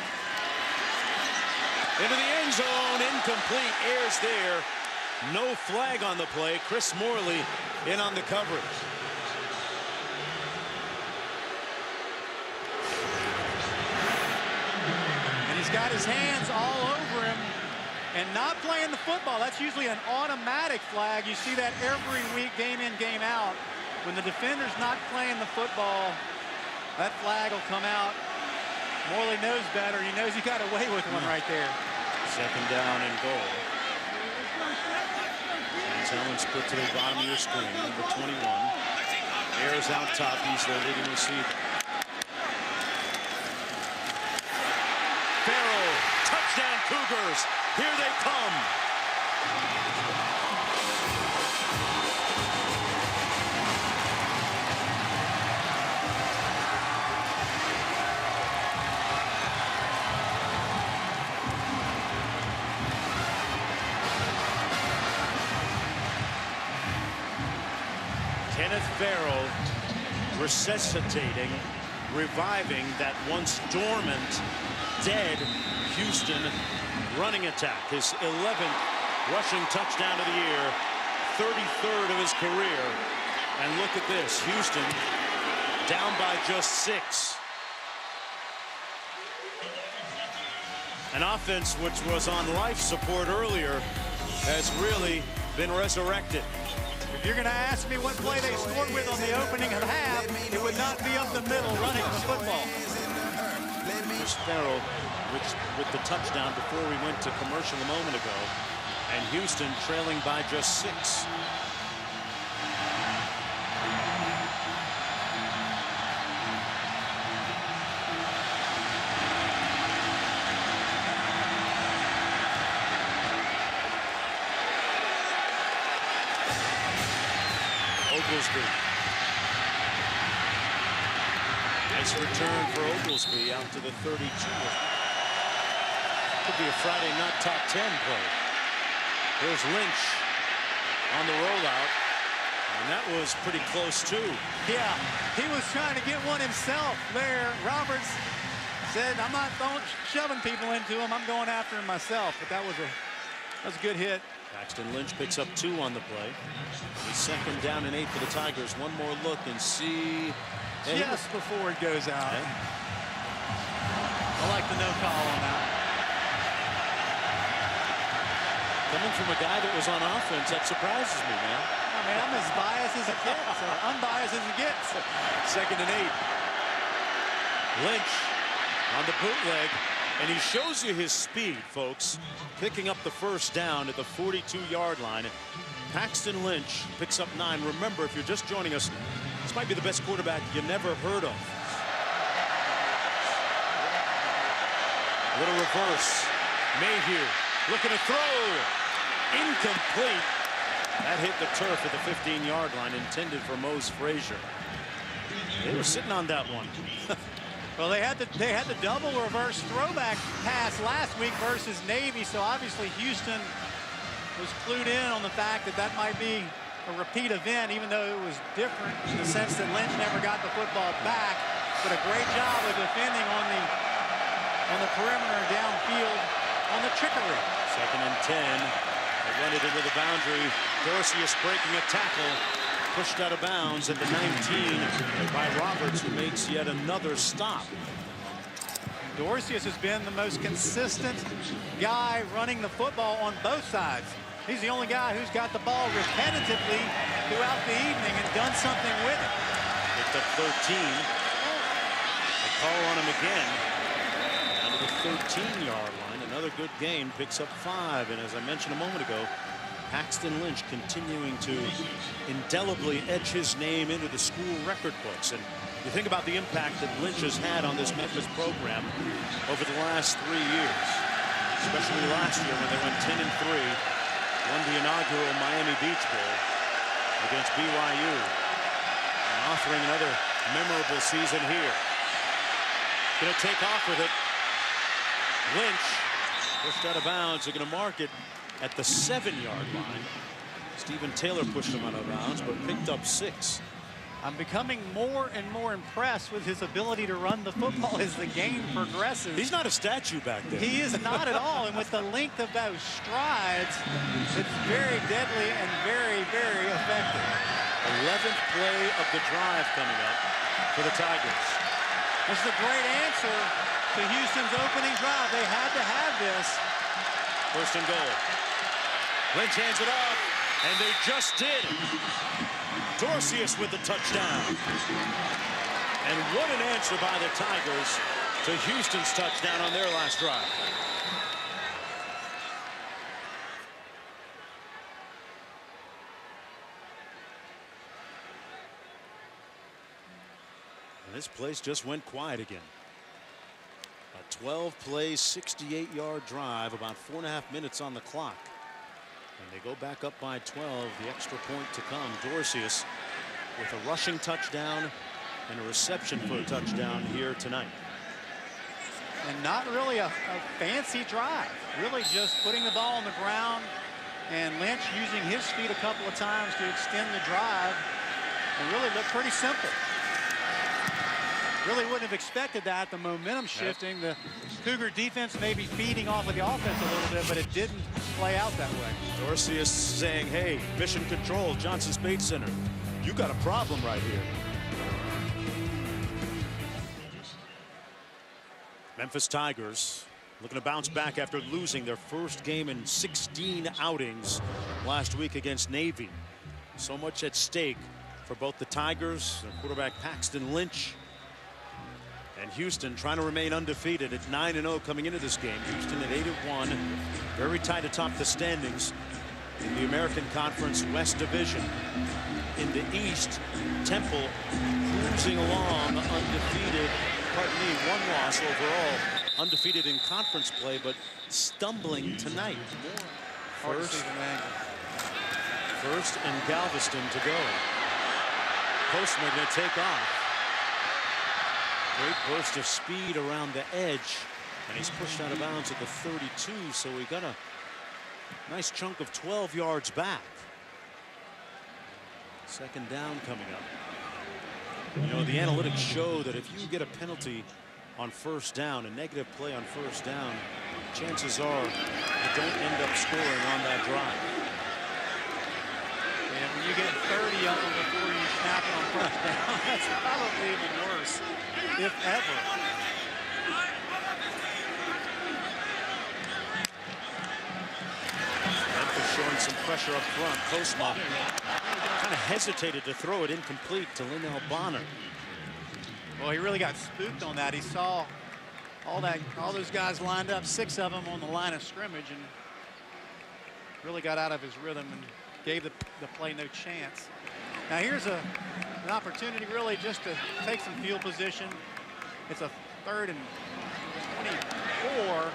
Into the end zone, incomplete. Ayers there. No flag on the play. Chris Morley in on the coverage. And he's got his hands all over him and not playing the football. That's usually an automatic flag. You see that every week, game in, game out. When the defender's not playing the football, that flag will come out. Morley knows better. He knows he got away with one right there. Second down and goal. Allen split to the bottom of your screen, number 21. Ayers out top, he's their leading receiver. Farrell, touchdown Cougars, here they come. Kenneth Farrell resuscitating, reviving that once dormant, dead Houston running attack. His 11th rushing touchdown of the year, 33rd of his career. And look at this, Houston down by just 6. An offense which was on life support earlier has really been resurrected. If you're going to ask me what play they scored with on the opening of the half, it would not be up the middle running the football. Farrell with the touchdown before we went to commercial a moment ago, and Houston trailing by just 6. Oglesby. Nice return for Oglesby out to the 32. Could be a Friday night top 10 play. There's Lynch on the rollout, and that was pretty close too. Yeah, he was trying to get one himself there. Roberts said, I'm not shoving people into him, I'm going after him myself. But that was a good hit. Paxton Lynch picks up 2 on the play. He's 2nd down and 8 for the Tigers. One more look and see. Just before it goes out. Yeah. I like the no call on that. Coming from a guy that was on offense, that surprises me, man. I mean, I'm as biased as it gets, or unbiased as it gets. 2nd and 8. Lynch on the bootleg, and he shows you his speed, folks. Picking up the 1st down at the 42-yard line. Paxton Lynch picks up 9. Remember, if you're just joining us, this might be the best quarterback you never heard of. A little reverse. Mayhew looking to throw. Incomplete. That hit the turf at the 15-yard line, intended for Mose Frazier. They were sitting on that one. Well, they had the double reverse throwback pass last week versus Navy, so obviously Houston was clued in on the fact that that might be a repeat event, even though it was different in the sense that Lynch never got the football back. But a great job of defending on the perimeter downfield on the trickery. 2nd and 10. They run it into the boundary. Dorcius breaking a tackle. Pushed out of bounds at the 19 by Roberts, who makes yet another stop. Dorcius has been the most consistent guy running the football on both sides. He's the only guy who's got the ball repetitively throughout the evening and done something with it. Picked up 13. They call on him again. Down to the 13-yard line. Another good gain. Picks up 5. And as I mentioned a moment ago, Paxton Lynch continuing to indelibly etch his name into the school record books. And you think about the impact that Lynch has had on this Memphis program over the last 3 years, especially last year when they went 10-3, won the inaugural Miami Beach Bowl against BYU, and offering another memorable season here. Going to take off with it. Lynch pushed out of bounds. They're going to mark it at the 7-yard line. Stephen Taylor pushed him out of bounds, but picked up 6. I'm becoming more and more impressed with his ability to run the football as the game progresses. He's not a statue back there. He is not at all, and with the length of those strides, it's very deadly and very, very effective. 11th play of the drive coming up for the Tigers. This is a great answer to Houston's opening drive. They had to have this. 1st and goal. Lynch hands it off, and they just did. Dorcius with the touchdown. And what an answer by the Tigers to Houston's touchdown on their last drive. And this place just went quiet again. A 12-play, 68-yard drive, about 4.5 minutes on the clock. And they go back up by 12, the extra point to come. Dorcius with a rushing touchdown and a reception for a touchdown here tonight. And not really a fancy drive. Really just putting the ball on the ground, and Lynch using his feet a couple of times to extend the drive. It really looked pretty simple. Really wouldn't have expected that. The momentum shifting, the Cougar defense maybe feeding off of the offense a little bit, but it didn't play out that way. Dorcius saying, hey, mission control, Johnson Space Center. You got a problem right here. Memphis Tigers looking to bounce back after losing their first game in 16 outings last week against Navy. So much at stake for both the Tigers, their quarterback Paxton Lynch, and Houston trying to remain undefeated at 9-0 coming into this game. Houston at 8-1, very tight atop the standings in the American Conference West Division. In the East, Temple cruising along undefeated, pardon me, one loss overall, undefeated in conference play, but stumbling tonight. First and Galveston to go. Postman going to take off. Great burst of speed around the edge, and he's pushed out of bounds at the 32, so we got a nice chunk of 12 yards back. Second down coming up. You know, the analytics show that if you get a penalty on first down, a negative play on first down, chances are you don't end up scoring on that drive. And when you get 30 of them before you snap it on first down, that's probably even worse, if ever. Memphis showing some pressure up front. Postma kind of hesitated to throw it incomplete to Linnell Bonner. Well, he really got spooked on that. He saw all those guys lined up, 6 of them on the line of scrimmage, and really got out of his rhythm and gave the play no chance. Now here's an opportunity really just to take some field position. It's a 3rd and 24.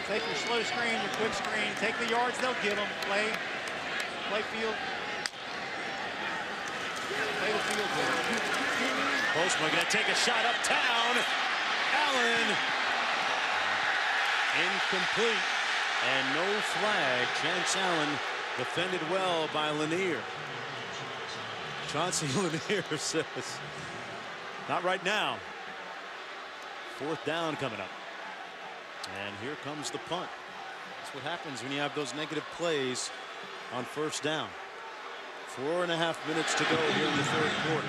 Take your slow screen, your quick screen, take the yards they'll give them. Play field. Play the field goal. Postma going to take a shot uptown. Allen. Incomplete. And no flag. Chance Allen defended well by Lanier. Chauncey Lanier says, not right now. 4th down coming up. And here comes the punt. That's what happens when you have those negative plays on first down. 4.5 minutes to go here in the 3rd quarter.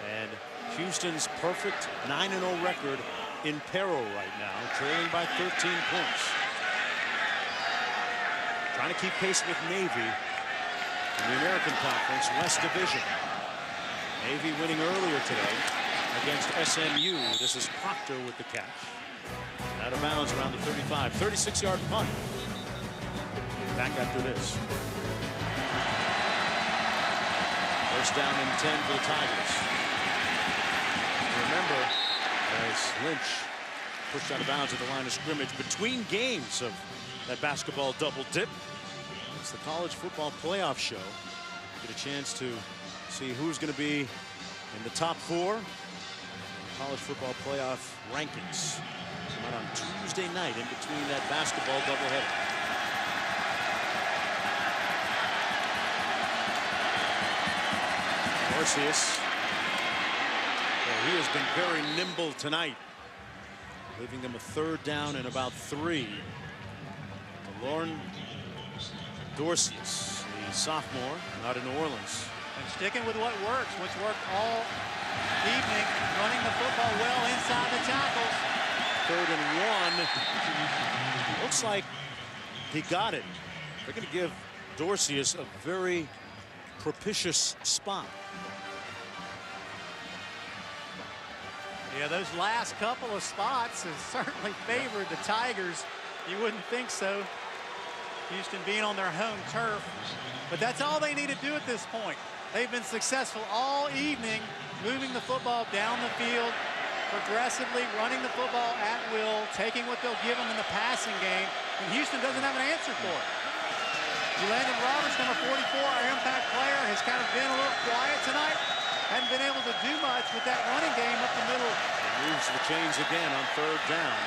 And Houston's perfect 9-0 record in peril right now, trailing by 13 points. Trying to keep pace with Navy in the American Conference West Division. Navy winning earlier today against SMU. This is Proctor with the catch. Out of bounds around the 35. 36-yard punt. Back after this. First down and 10 for the Tigers. Remember, as Lynch pushed out of bounds at the line of scrimmage between games of that basketball double dip. It's the college football playoff show. Get a chance to see who's going to be in the top 4 in the college football playoff rankings. Come out on Tuesday night in between that basketball doubleheader. Dorcius. Well, he has been very nimble tonight, leaving them a 3rd down and about 3. Lauren Dorcius, the sophomore out of New Orleans. And sticking with what works, what's worked all evening, running the football well inside the tackles. 3rd and 1. Looks like he got it. They're going to give Dorcius a very propitious spot. Yeah, those last couple of spots have certainly favored the Tigers. You wouldn't think so. Houston being on their home turf. But that's all they need to do at this point. They've been successful all evening, moving the football down the field, progressively running the football at will, taking what they'll give them in the passing game. And Houston doesn't have an answer for it. Landon Roberts, number 44, our impact player, has kind of been a little quiet tonight. Hadn't been able to do much with that running game up the middle. He moves the chains again on 3rd down.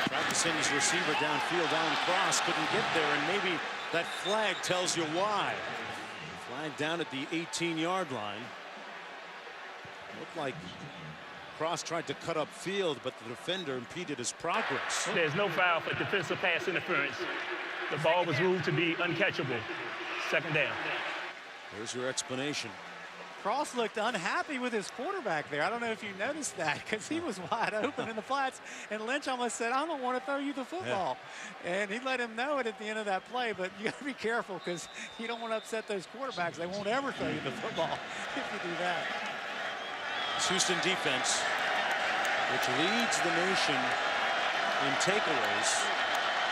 Tried to send his receiver downfield. Alan Cross couldn't get there, and maybe That flag tells you why. Flag down at the 18-yard line. Looked like Cross tried to cut up field, but the defender impeded his progress. There's no foul for defensive pass interference. The ball was ruled to be uncatchable. Second down. There's your explanation. Cross looked unhappy with his quarterback there. I don't know if you noticed that, because he was wide open in the flats, and Lynch almost said, I don't want to throw you the football. Yeah. And he let him know it at the end of that play, but you got to be careful, because you don't want to upset those quarterbacks. They won't ever throw you the football if you do that. This Houston defense, which leads the nation in takeaways,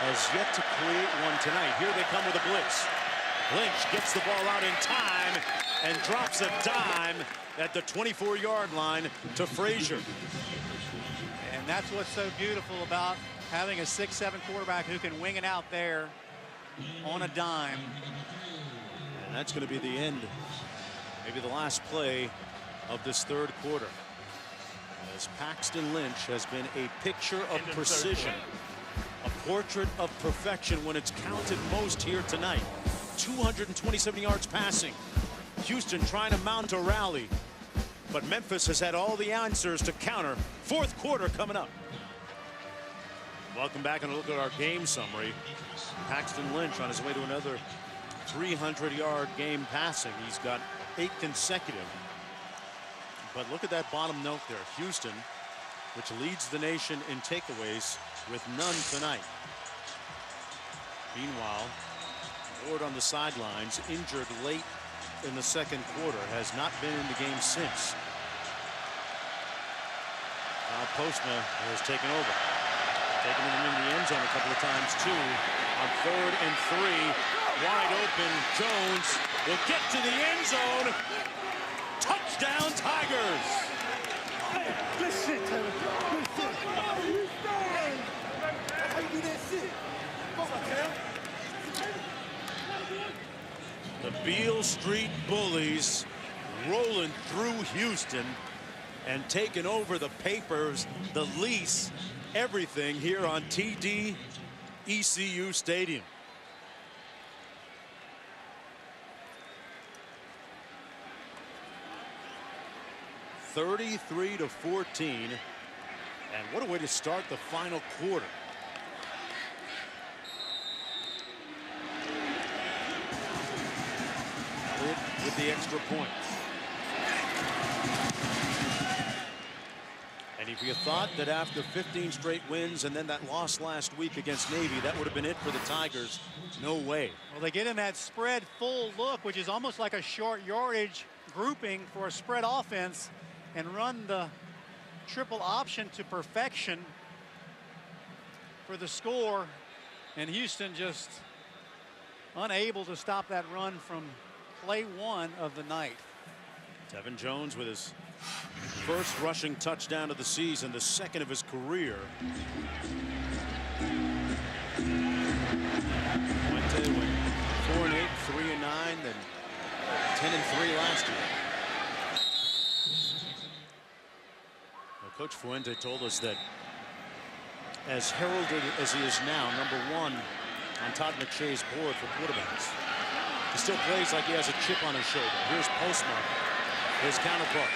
has yet to create one tonight. Here they come with a blitz. Lynch gets the ball out in time and drops a dime at the 24-yard line to Frazier. And that's what's so beautiful about having a 6'7" quarterback who can wing it out there on a dime. And that's going to be the end, maybe the last play of this third quarter, as Paxton Lynch has been a picture of precision, a portrait of perfection when it's counted most here tonight. 227 yards passing. Houston trying to mount a rally, but Memphis has had all the answers to counter. Fourth quarter coming up. Welcome back and a look at our game summary. Paxton Lynch on his way to another 300-yard game passing. He's got 8 consecutive. But look at that bottom note there. Houston, which leads the nation in takeaways, with none tonight. Meanwhile, Ward on the sidelines, injured late in the second quarter, has not been in the game since. Now Postma has taken over. Taking him in the end zone a couple of times too. On 3rd and 3, wide open, Jones will get to the end zone. Touchdown Tigers! Good shit, Taylor. Good shit. How you do that shit? Come on, Taylor. The Beale Street Bullies rolling through Houston and taking over the papers, the lease, everything here on TD ECU Stadium. (33-14), and what a way to start the final quarter. With the extra point. And if you thought that after 15 straight wins and then that loss last week against Navy, that would have been it for the Tigers, no way. Well, they get in that spread full look, which is almost like a short yardage grouping for a spread offense, and run the triple option to perfection for the score. And Houston just unable to stop that run from play 1 of the night. Tevin Jones with his first rushing touchdown of the season, the second of his career. Fuente went 4-8, 3-9, then 10-3 last year. Well, Coach Fuente told us that as heralded as he is now, #1 on Todd McShay's board for quarterbacks, he still plays like he has a chip on his shoulder. Here's Postma, his counterpart.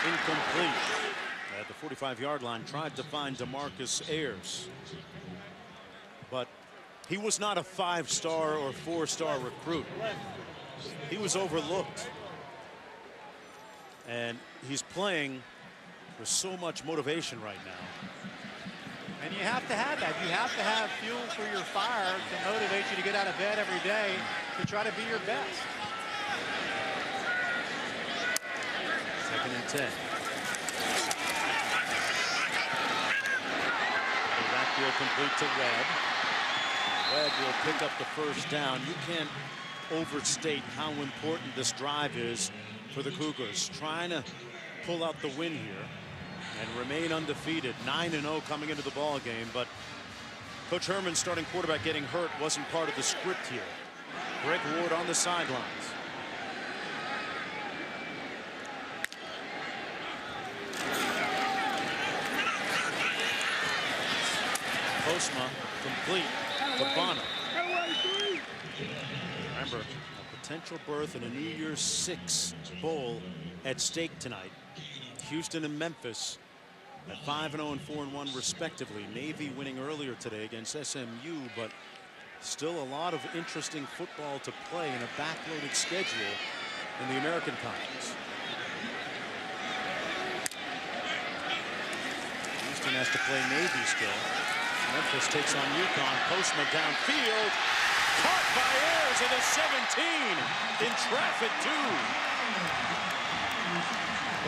Incomplete. At the 45-yard line, tried to find DeMarcus Ayers. But he was not a 5-star or 4-star recruit. He was overlooked. And he's playing with so much motivation right now. And you have to have that. You have to have fuel for your fire to motivate you to get out of bed every day to try to be your best. 2nd and 10. Backfield complete to Webb. Webb will pick up the first down. You can't overstate how important this drive is for the Cougars. Trying to pull out the win here and remain undefeated. 9-0 coming into the ball game, but Coach Herman's starting quarterback getting hurt wasn't part of the script here. Greg Ward on the sidelines. Postma complete to Bonner. remember, a potential berth in a New Year's 6 bowl at stake tonight. Houston and Memphis at 5-0 and 4-1 respectively. Navy winning earlier today against SMU, but still a lot of interesting football to play in a backloaded schedule in the American Conference. Houston has to play Navy still. Memphis takes on UConn. Postma downfield. Caught by Ayers at the 17. In traffic, too.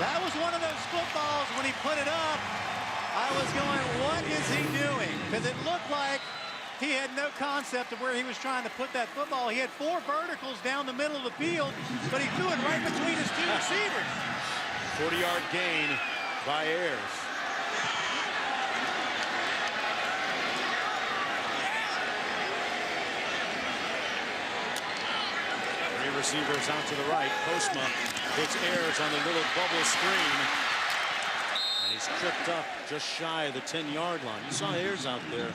That was one of those footballs when he put it up. I was going, what is he doing? Because it looked like he had no concept of where he was trying to put that football. He had 4 verticals down the middle of the field, but he threw it right between his 2 receivers. 40-yard gain by Ayers. Receivers out to the right. Postma hits Ayers on the little bubble screen. And he's tripped up just shy of the 10-yard line. You saw Ayers out there,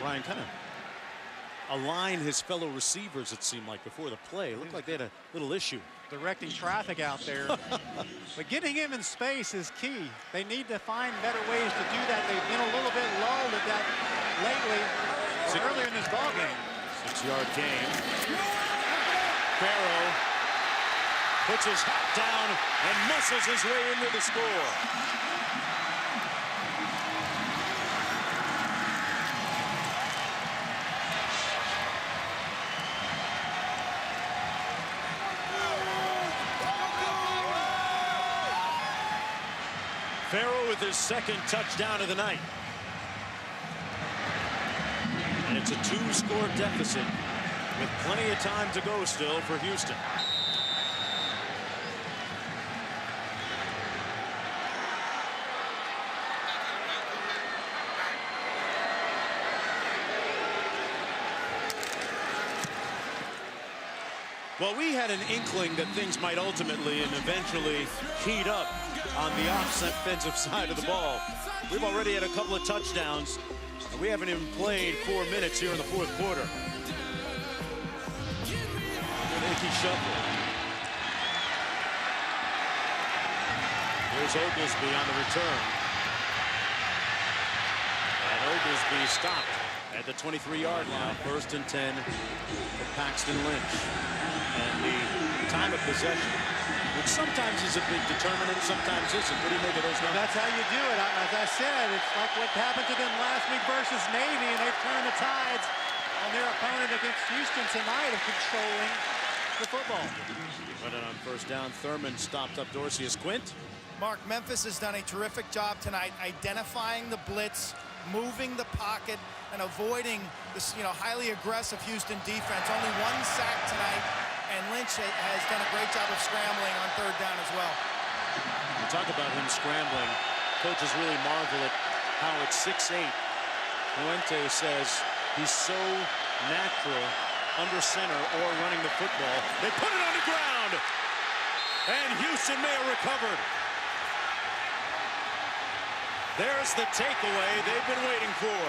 Ryan, kind of align his fellow receivers, it seemed like, before the play. It looked like they had a little issue. Directing traffic out there. But getting him in space is key. They need to find better ways to do that. They've been a little bit lulled at that lately, or earlier in this ballgame. 6-yard gain. Farrow puts his hat down and muscles his way into the score. Farrow with his 2nd touchdown of the night. And it's a 2-score deficit, with plenty of time to go still for Houston. Well, we had an inkling that things might ultimately and eventually heat up on the offensive side of the ball. We've already had a couple of touchdowns, and we haven't even played 4 minutes here in the 4th quarter. Shuffle. Here's Oglesby on the return. And Oglesby stopped at the 23-yard line. 1st and 10 for Paxton Lynch. And the time of possession, which sometimes is a big determinant, sometimes isn't. What do you make of those numbers? That's how you do it. As I said, it's like what happened to them last week versus Navy, and they've turned the tides on their opponent against Houston tonight of controlling the football. But on 1st down, Thurman stopped up Dorsey as Quint. Mark, Memphis has done a terrific job tonight identifying the blitz, moving the pocket, and avoiding this, highly aggressive Houston defense. Only 1 sack tonight, and Lynch has done a great job of scrambling on 3rd down as well. You talk about him scrambling. Coaches really marvel at how at 6'8", Fuente says he's so natural under center or running the football. They put it on the ground, and Houston may have recovered. There's the takeaway they've been waiting for.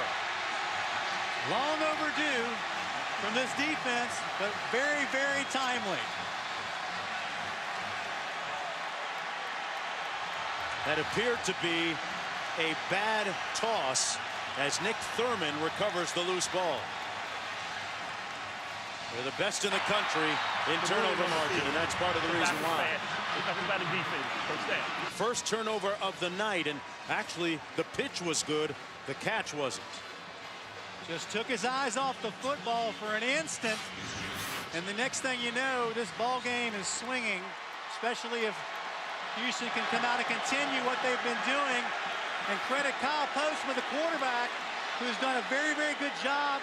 Long overdue from this defense, but very, very timely. That appeared to be a bad toss as Nick Thurman recovers the loose ball. They're the best in the country in turnover margin, and that's part of the reason why. First turnover of the night, and actually the pitch was good, the catch wasn't. Just took his eyes off the football for an instant, and the next thing you know, this ball game is swinging, especially if Houston can come out and continue what they've been doing. And credit Kyle Postma, the quarterback, who's done a very, very good job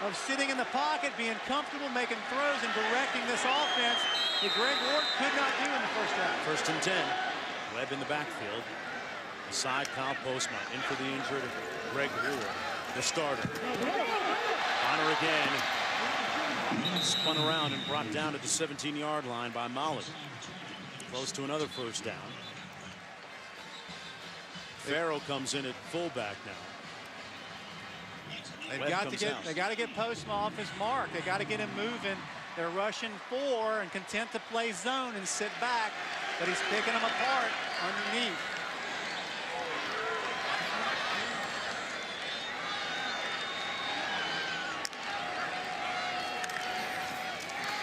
of sitting in the pocket, being comfortable, making throws, and directing this offense that Greg Ward could not do in the 1st half. 1st and 10. Webb in the backfield. Aside Kyle Postma, in for the injured Greg Ward, the starter. Honor again. Spun around and brought down at the 17-yard line by Molly. Close to another 1st down. Farrow comes in at fullback now. They got to get Postma off his mark. They got to get him moving They're rushing 4 and content to play zone and sit back, but he's picking them apart underneath.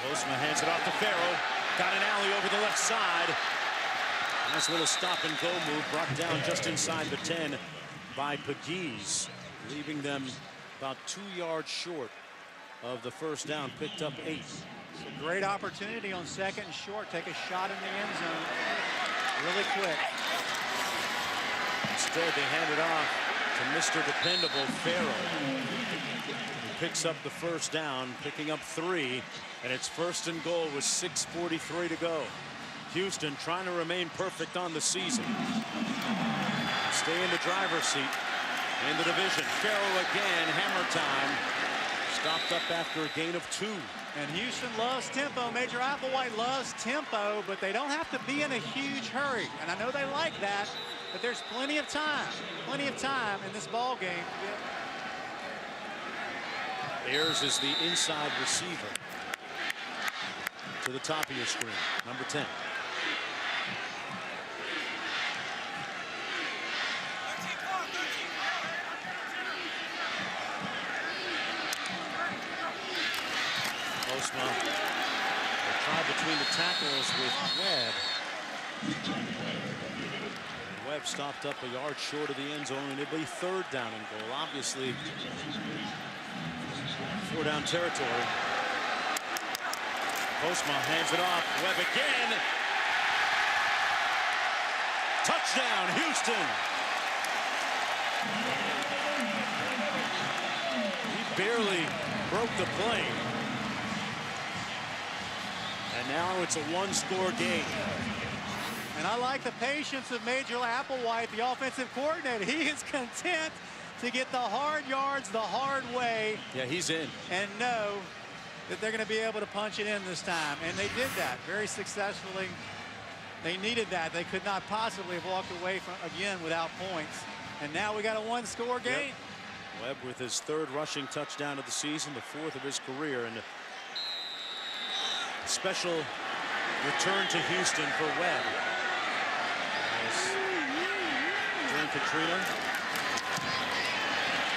Postma hands it off to Farrell. Got an alley over the left side. Nice little stop and go move, brought down just inside the 10 by Pegues, leaving them about 2 yards short of the first down, picked up 8. It's a great opportunity on 2nd and short. Take a shot in the end zone really quick. Instead, they hand it off to Mr. Dependable, Farrell. He picks up the first down, picking up 3, and it's 1st and goal with 6:43 to go. Houston trying to remain perfect on the season. Stay in the driver's seat in the division. Farrell again, hammer time. Stopped up after a gain of 2. And Houston loves tempo. Major Applewhite loves tempo, but they don't have to be in a huge hurry. And I know they like that, but there's plenty of time in this ball game. Ayers is the inside receiver. To the top of your screen, number 10. Postma. They tried between the tackles with Webb. Webb stopped up a yard short of the end zone, and it'll be 3rd down and goal. Obviously, 4-down territory. Postma hands it off. Webb again. Touchdown, Houston. He barely broke the play. And now it's a 1-score game. And I like the patience of Major Applewhite, the offensive coordinator. He is content to get the hard yards the hard way. Yeah, he's in. And know that they're going to be able to punch it in this time. And they did that very successfully. They needed that. They could not possibly have walked away from again without points. And now we got a 1-score game. Yep. Webb with his 3rd rushing touchdown of the season, the 4th of his career. And a special return to Houston for Webb. As during Katrina,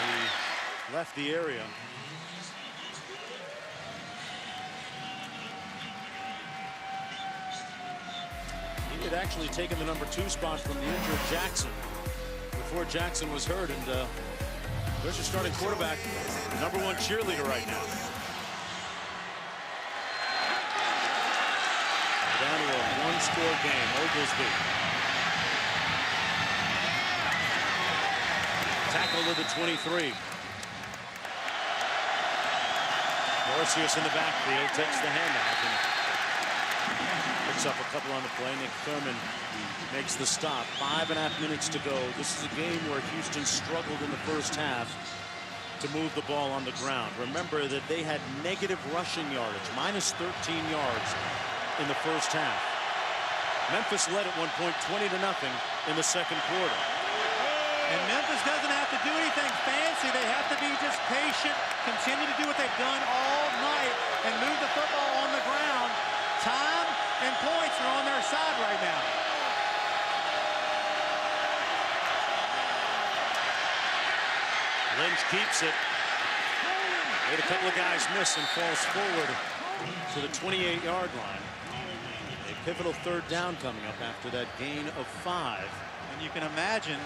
he left the area. He had actually taken the number 2 spot from the injured Jackson before Jackson was hurt, and there's your starting quarterback, number 1 cheerleader right now. We're down to a 1-score game. Oglesby. Tackle to the 23. Morsius in the backfield takes the handoff and picks up a couple on the play. Nick Thurman makes the stop. 5.5 minutes to go. This is a game where Houston struggled in the first half to move the ball on the ground. Remember that they had negative rushing yardage, minus 13 yards in the first half. Memphis led at one point 20-0 in the second quarter. And Memphis doesn't have to do anything fancy. They have to be just patient, continue to do what they've done all night, and move the football on the ground. Time and points are on their side right now. Lynch keeps it. Made a couple of guys miss and falls forward to the 28-yard line. A pivotal 3rd down coming up after that gain of 5. And you can imagine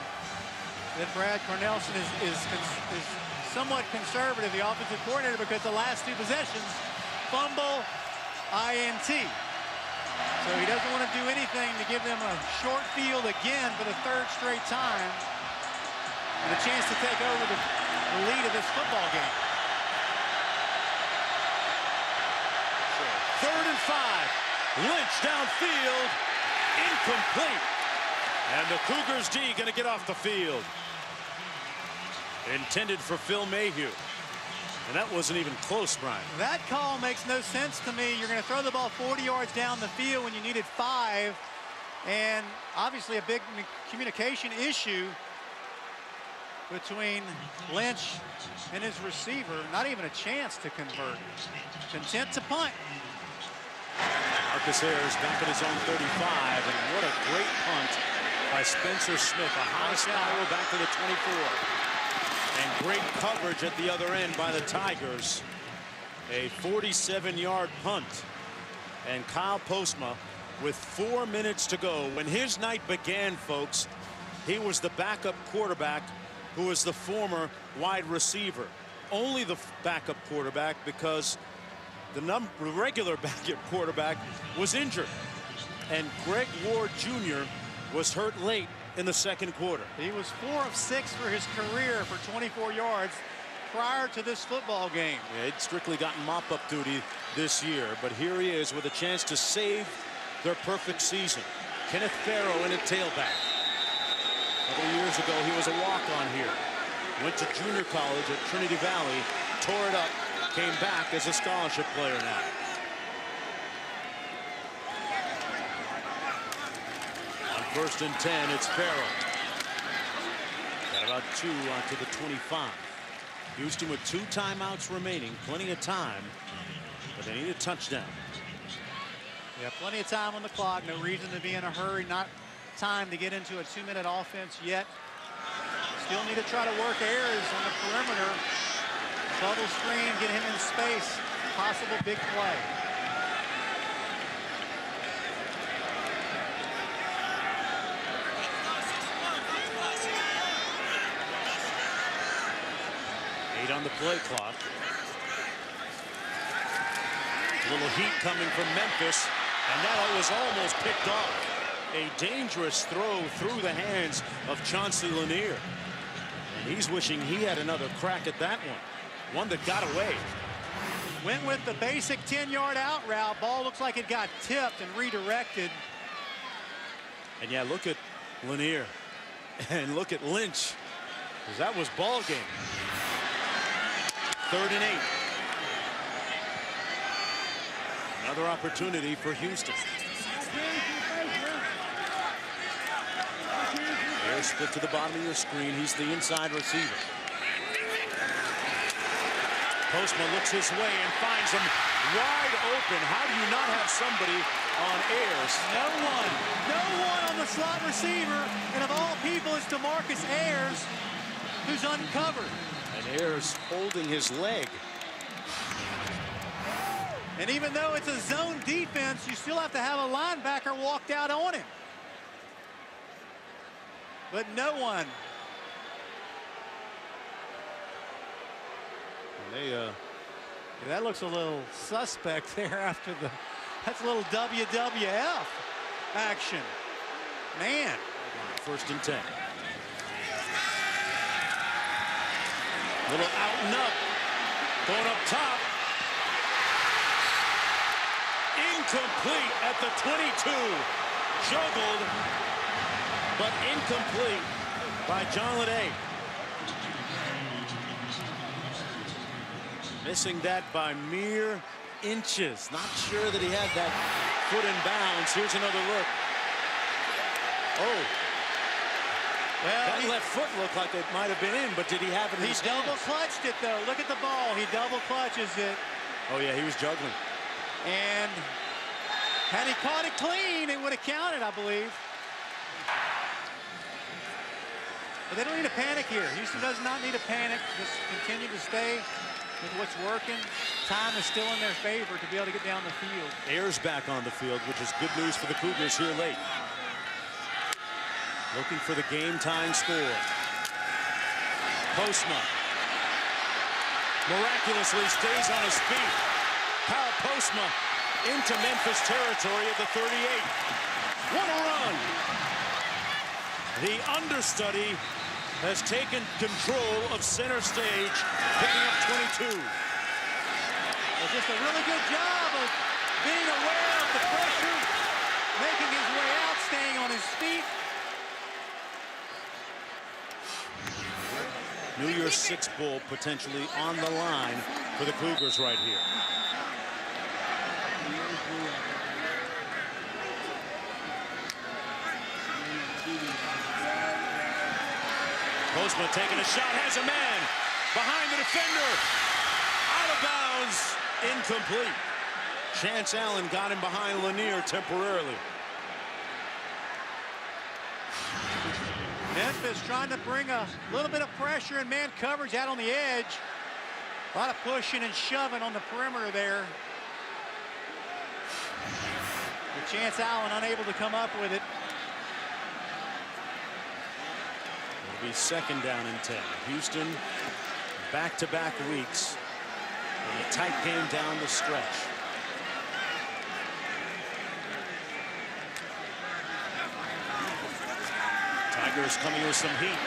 that Brad Cornelson is somewhat conservative, the offensive coordinator, because the last 2 possessions, fumble, INT. So he doesn't want to do anything to give them a short field again for the 3rd straight time, and a chance to take over the lead of this football game. 3rd and 5. Lynch downfield, incomplete. And the Cougars D going to get off the field. Intended for Phil Mayhew. And that wasn't even close, Brian. That call makes no sense to me. You're going to throw the ball 40 yards down the field when you needed 5. And obviously a big communication issue. between Lynch and his receiver. Not even a chance to convert. Content to punt. Marcus Ayers back at his own 35, and what a great punt by Spencer Smith. A high spiral back to the 24. And great coverage at the other end by the Tigers. A 47-yard punt. And Kyle Postma with 4 minutes to go. When his night began, folks, he was the backup quarterback who was the former wide receiver. Only the backup quarterback because the regular backup quarterback was injured. And Greg Ward Jr. was hurt late in the second quarter. He was 4 of 6 for his career for 24 yards prior to this football game. Yeah, he'd strictly gotten mop-up duty this year, but here he is with a chance to save their perfect season. Kenneth Farrow in a tailback. A couple of years ago, he was a walk-on here. Went to junior college at Trinity Valley, tore it up, came back as a scholarship player now. On 1st and 10, it's Farrow. Got about 2 onto the 25. Houston with 2 timeouts remaining, plenty of time, but they need a touchdown. Yeah, plenty of time on the clock. No reason to be in a hurry. Not time to get into a 2-minute offense yet. Still need to try to work Ayers on the perimeter. Bubble screen, get him in space. Possible big play. On the play clock. A little heat coming from Memphis, and that was almost picked off. A dangerous throw through the hands of Chauncey Lanier. And he's wishing he had another crack at that one that got away. Went with the basic 10-yard out route. Ball looks like it got tipped and redirected. And yeah, look at Lanier and look at Lynch, because that was ball game. 3rd and 8. Another opportunity for Houston. Ayers split to the bottom of your screen. He's the inside receiver. Postma looks his way and finds him wide open. How do you not have somebody on Ayers? No one on the slot receiver. And of all people, it's DeMarcus Ayers who's uncovered. And Ayers holding his leg. And even though it's a zone defense, you still have to have a linebacker walked out on him. But no one. They, that looks a little suspect there after the. That's a little WWF action. Man. 1st and 10. Little out and up. Going up top. Incomplete at the 22. Juggled, but incomplete by John Lede. Missing that by mere inches. Not sure that he had that foot in bounds. Here's another look. Oh. Well, that left foot looked like it might have been in, but did he have it in his hands? He double clutched it, though. Look at the ball. He double clutches it. Oh, yeah, he was juggling. And had he caught it clean, it would have counted, I believe. But they don't need to panic here. Houston does not need to panic. Just continue to stay with what's working. Time is still in their favor to be able to get down the field. Ayers back on the field, which is good news for the Cougars here late. Looking for the game-tying score. Postma miraculously stays on his feet. Kyle Postma into Memphis territory at the 38. What a run! The understudy has taken control of center stage, picking up 22. It's just a really good job of being aware of the pressure, making his way out, staying on his feet. New Year's Six Bowl potentially on the line for the Cougars right here. Postma taking a shot, has a man behind the defender. Out of bounds, incomplete. Chance Allen got him behind Lanier temporarily. Memphis trying to bring a little bit of pressure and man coverage out on the edge. A lot of pushing and shoving on the perimeter there. But Chance Allen unable to come up with it. It'll be 2nd down and 10. Houston, back-to-back weeks in a tight game down the stretch. Tigers coming with some heat.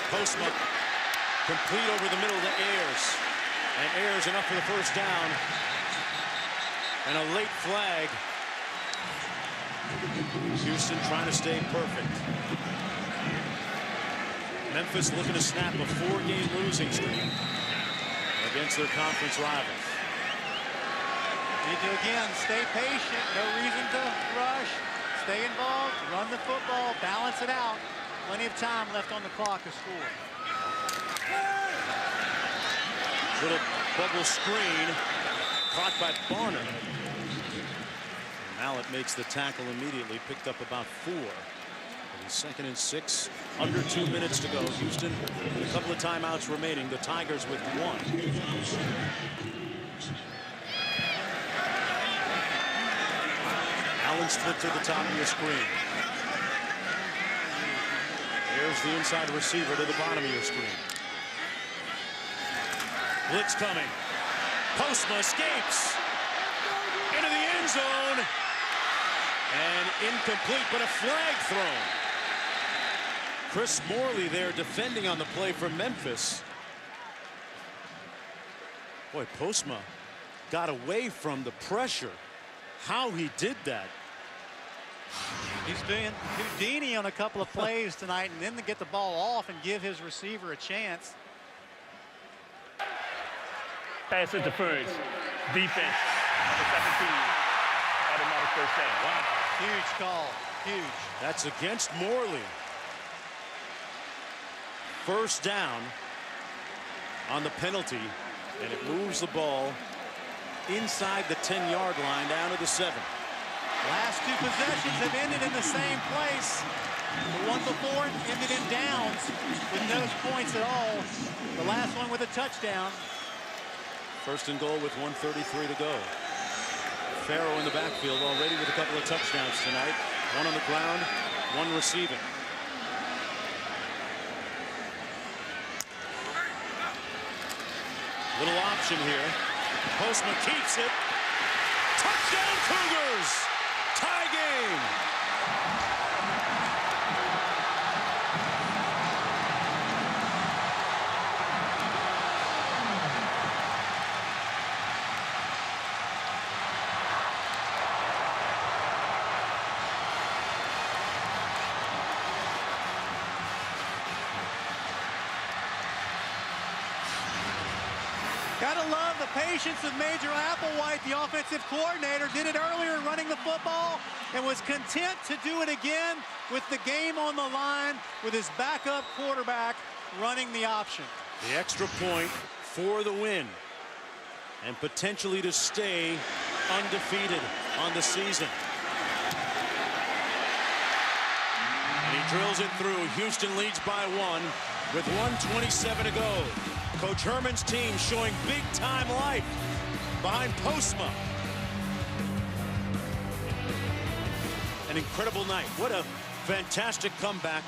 Postma complete over the middle to Ayers. And Ayers enough for the 1st down. And a late flag. Houston trying to stay perfect. Memphis looking to snap a 4-game losing streak against their conference rivals. Need to again stay patient, no reason to rush, stay involved, run the football, balance it out. Plenty of time left on the clock to score. Little bubble screen caught by Barner. Mallett makes the tackle immediately, picked up about 4. 2nd and 6, under 2 minutes to go. Houston, a couple of timeouts remaining. The Tigers with 1. Allen split to the top of the screen. There's the inside receiver to the bottom of your screen. Blitz coming. Postma escapes into the end zone. And incomplete, but a flag thrown. Chris Morley there defending on the play for Memphis. Boy, Postma got away from the pressure. How he did that. He's doing Houdini on a couple of plays tonight, and then to get the ball off and give his receiver a chance. Pass interference. Defense. Number 17. Automatic 1st down. Wow. Huge call. Huge. That's against Morley. 1st down on the penalty, and it moves the ball inside the 10-yard line down to the 7. Last 2 possessions have ended in the same place. The one before ended in downs with no points at all. The last one with a touchdown. 1st and goal with 1:33 to go. Farrow in the backfield already with a couple of touchdowns tonight. 1 on the ground, 1 receiving. Little option here. Postma keeps it. Touchdown Cougars! Tie game! Gotta love the patience of Major Applewhite, the offensive coordinator. Did it earlier running the football and was content to do it again with the game on the line with his backup quarterback running the option. The extra point for the win and potentially to stay undefeated on the season. And he drills it through. Houston leads by 1 with 1:27 to go. Coach Herman's team showing big-time life behind Postma. An incredible night. What a fantastic comeback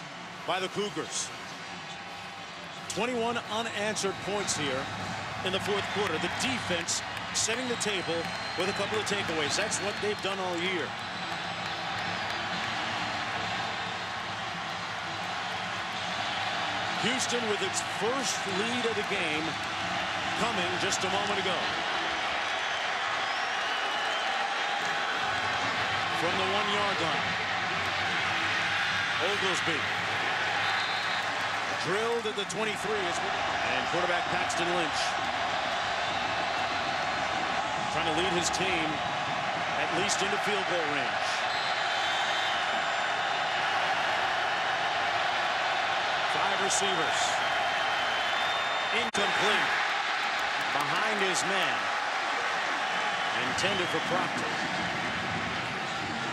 by the Cougars. 21 unanswered points here in the 4th quarter. The defense setting the table with a couple of takeaways. That's what they've done all year. Houston with its first lead of the game coming just a moment ago. From the 1-yard line. Oglesby. Drilled at the 23. And quarterback Paxton Lynch. Trying to lead his team at least into field goal range. Receivers. complete. Behind his man. Intended for Proctor.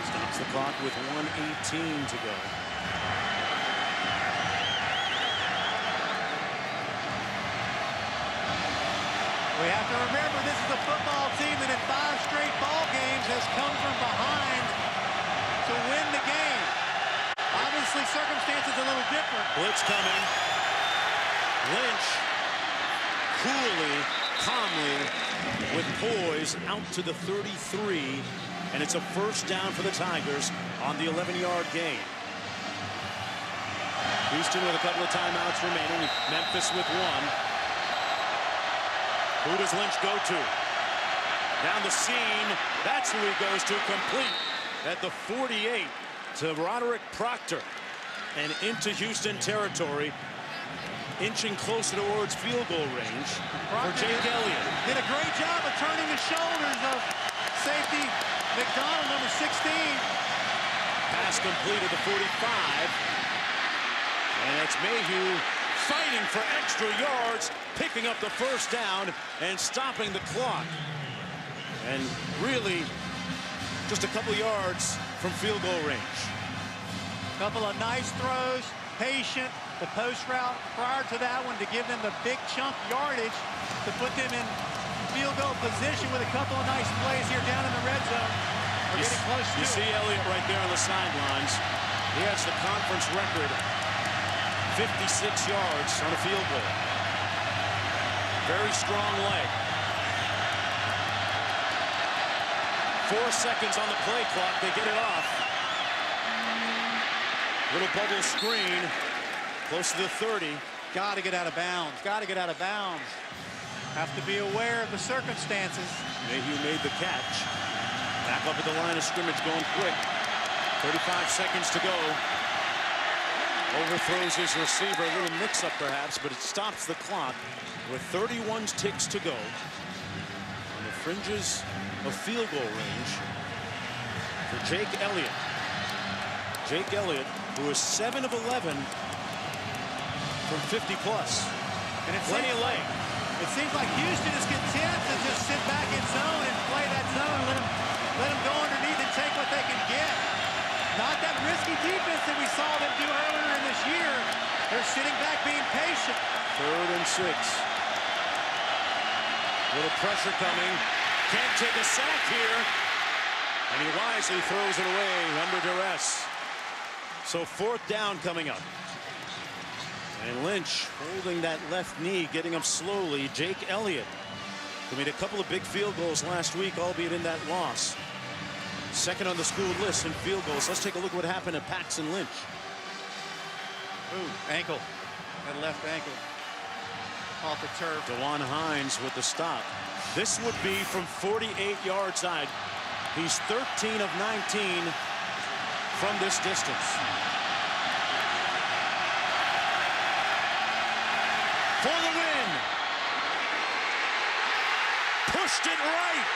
Stops the clock with 1:18 to go. We have to remember this is a football team that in 5 straight ball games has come from behind to win the game. Obviously, circumstances a little different. Blitz coming. Lynch coolly, calmly, with poise out to the 33, and it's a first down for the Tigers on the 11-yard gain. Houston with a couple of timeouts remaining. Memphis with 1. Who does Lynch go to? Down the seam. That's who he goes to, complete at the 48 to Roderick Proctor. And into Houston territory, inching closer towards field goal range for Jake Elliott. Did a great job of turning the shoulders of safety McDonald, number 16. Pass complete at the 45. And it's Mayhew fighting for extra yards, picking up the first down and stopping the clock. And really just a couple yards from field goal range. Couple of nice throws, patient, the post route prior to that one to give them the big chunk yardage to put them in field goal position with a couple of nice plays here down in the red zone. We're getting close to it. You see Elliott right there on the sidelines. He has the conference record, 56 yards on a field goal. Very strong leg. 4 seconds on the play clock. They get it off. Little bubble screen. Close to the 30. Got to get out of bounds. Got to get out of bounds. Have to be aware of the circumstances. Mayhew made the catch. Back up at the line of scrimmage, going quick. 35 seconds to go. Overthrows his receiver. A little mix-up perhaps, but it stops the clock with 31 ticks to go. On the fringes of field goal range for Jake Elliott. Jake Elliott, who is 7 of 11 from 50 plus. And it's plenty of leg. It seems like Houston is content to just sit back in zone and play that zone. Let them go underneath and take what they can get. Not that risky defense that we saw them do earlier in this year. They're sitting back being patient. 3rd and 6. Little pressure coming. Can't take a sack here. And he wisely throws it away under duress. So 4th down coming up. And Lynch holding that left knee, getting up slowly. Jake Elliott, who made a couple of big field goals last week, albeit in that loss. 2nd on the school list in field goals. Let's take a look at what happened to Paxton Lynch. Ooh, ankle. That left ankle. Off the turf. DeJuan Hines with the stop. This would be from 48 yards out. He's 13 of 19 from this distance. For the win. Pushed it right.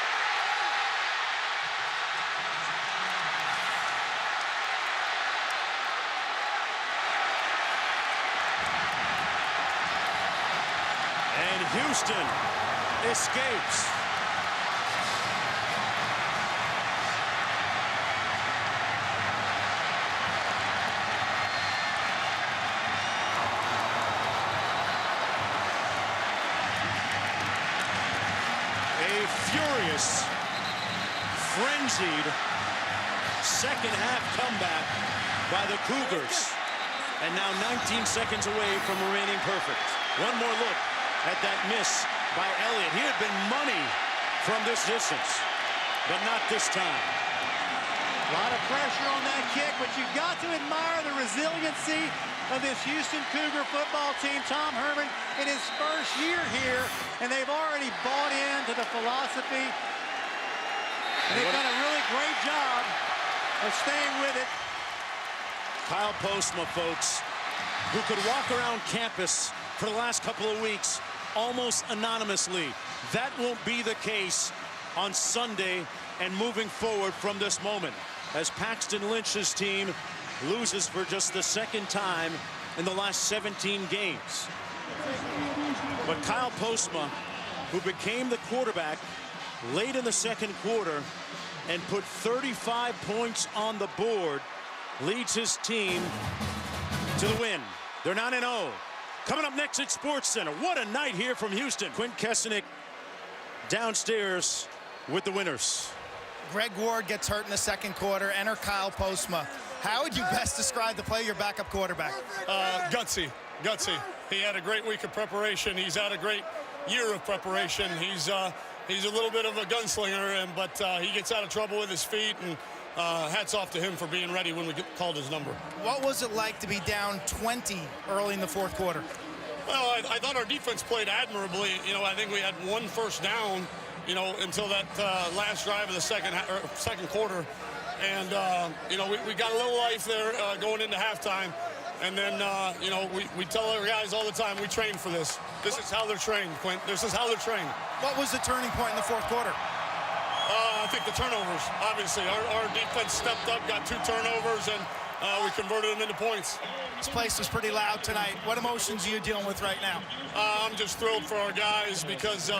And Houston escapes. Furious, frenzied second half comeback by the Cougars. And now 19 seconds away from remaining perfect. One more look at that miss by Elliott. He had been money from this distance, but not this time. A lot of pressure on that kick, but you've got to admire the resiliency of this Houston Cougar football team. Tom Herman in his first year here, and they've already bought into the philosophy. And they've done a really great job of staying with it. Kyle Postma, folks, who could walk around campus for the last couple of weeks almost anonymously. That won't be the case on Sunday and moving forward from this moment, as Paxton Lynch's team loses for just the 2nd time in the last 17 games. But Kyle Postma, who became the quarterback late in the second quarter and put 35 points on the board, leads his team to the win. They're 9-0. Coming up next at Sports Center. What a night here from Houston. Quint Kessenich downstairs with the winners. Greg Ward gets hurt in the second quarter. Enter Kyle Postma. How would you best describe the play of your backup quarterback? Gutsy. He had a great week of preparation. He's had a great year of preparation. He's a little bit of a gunslinger, but he gets out of trouble with his feet, and hats off to him for being ready when we called his number. What was it like to be down 20 early in the fourth quarter? Well, I thought our defense played admirably. I think we had one first down, until that last drive of the second quarter. And, we got a little life there going into halftime. And then, we tell our guys all the time, we train for this. This is how they're trained, Quint. This is how they're trained. What was the turning point in the fourth quarter? I think the turnovers, obviously. Our defense stepped up, got 2 turnovers, and we converted them into points. This place was pretty loud tonight. What emotions are you dealing with right now? I'm just thrilled for our guys because,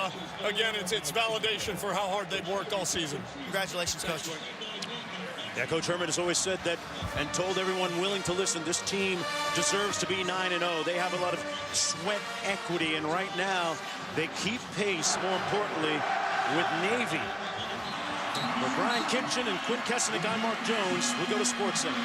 again, it's validation for how hard they've worked all season. Congratulations, Coach. Yeah, Coach Herman has always said that and told everyone willing to listen, this team deserves to be 9-0. They have a lot of sweat equity, and right now they keep pace, more importantly, with Navy. For Brian Kitchen and Quint Kessenich, I'm Mark Jones. We'll go to Sports Center.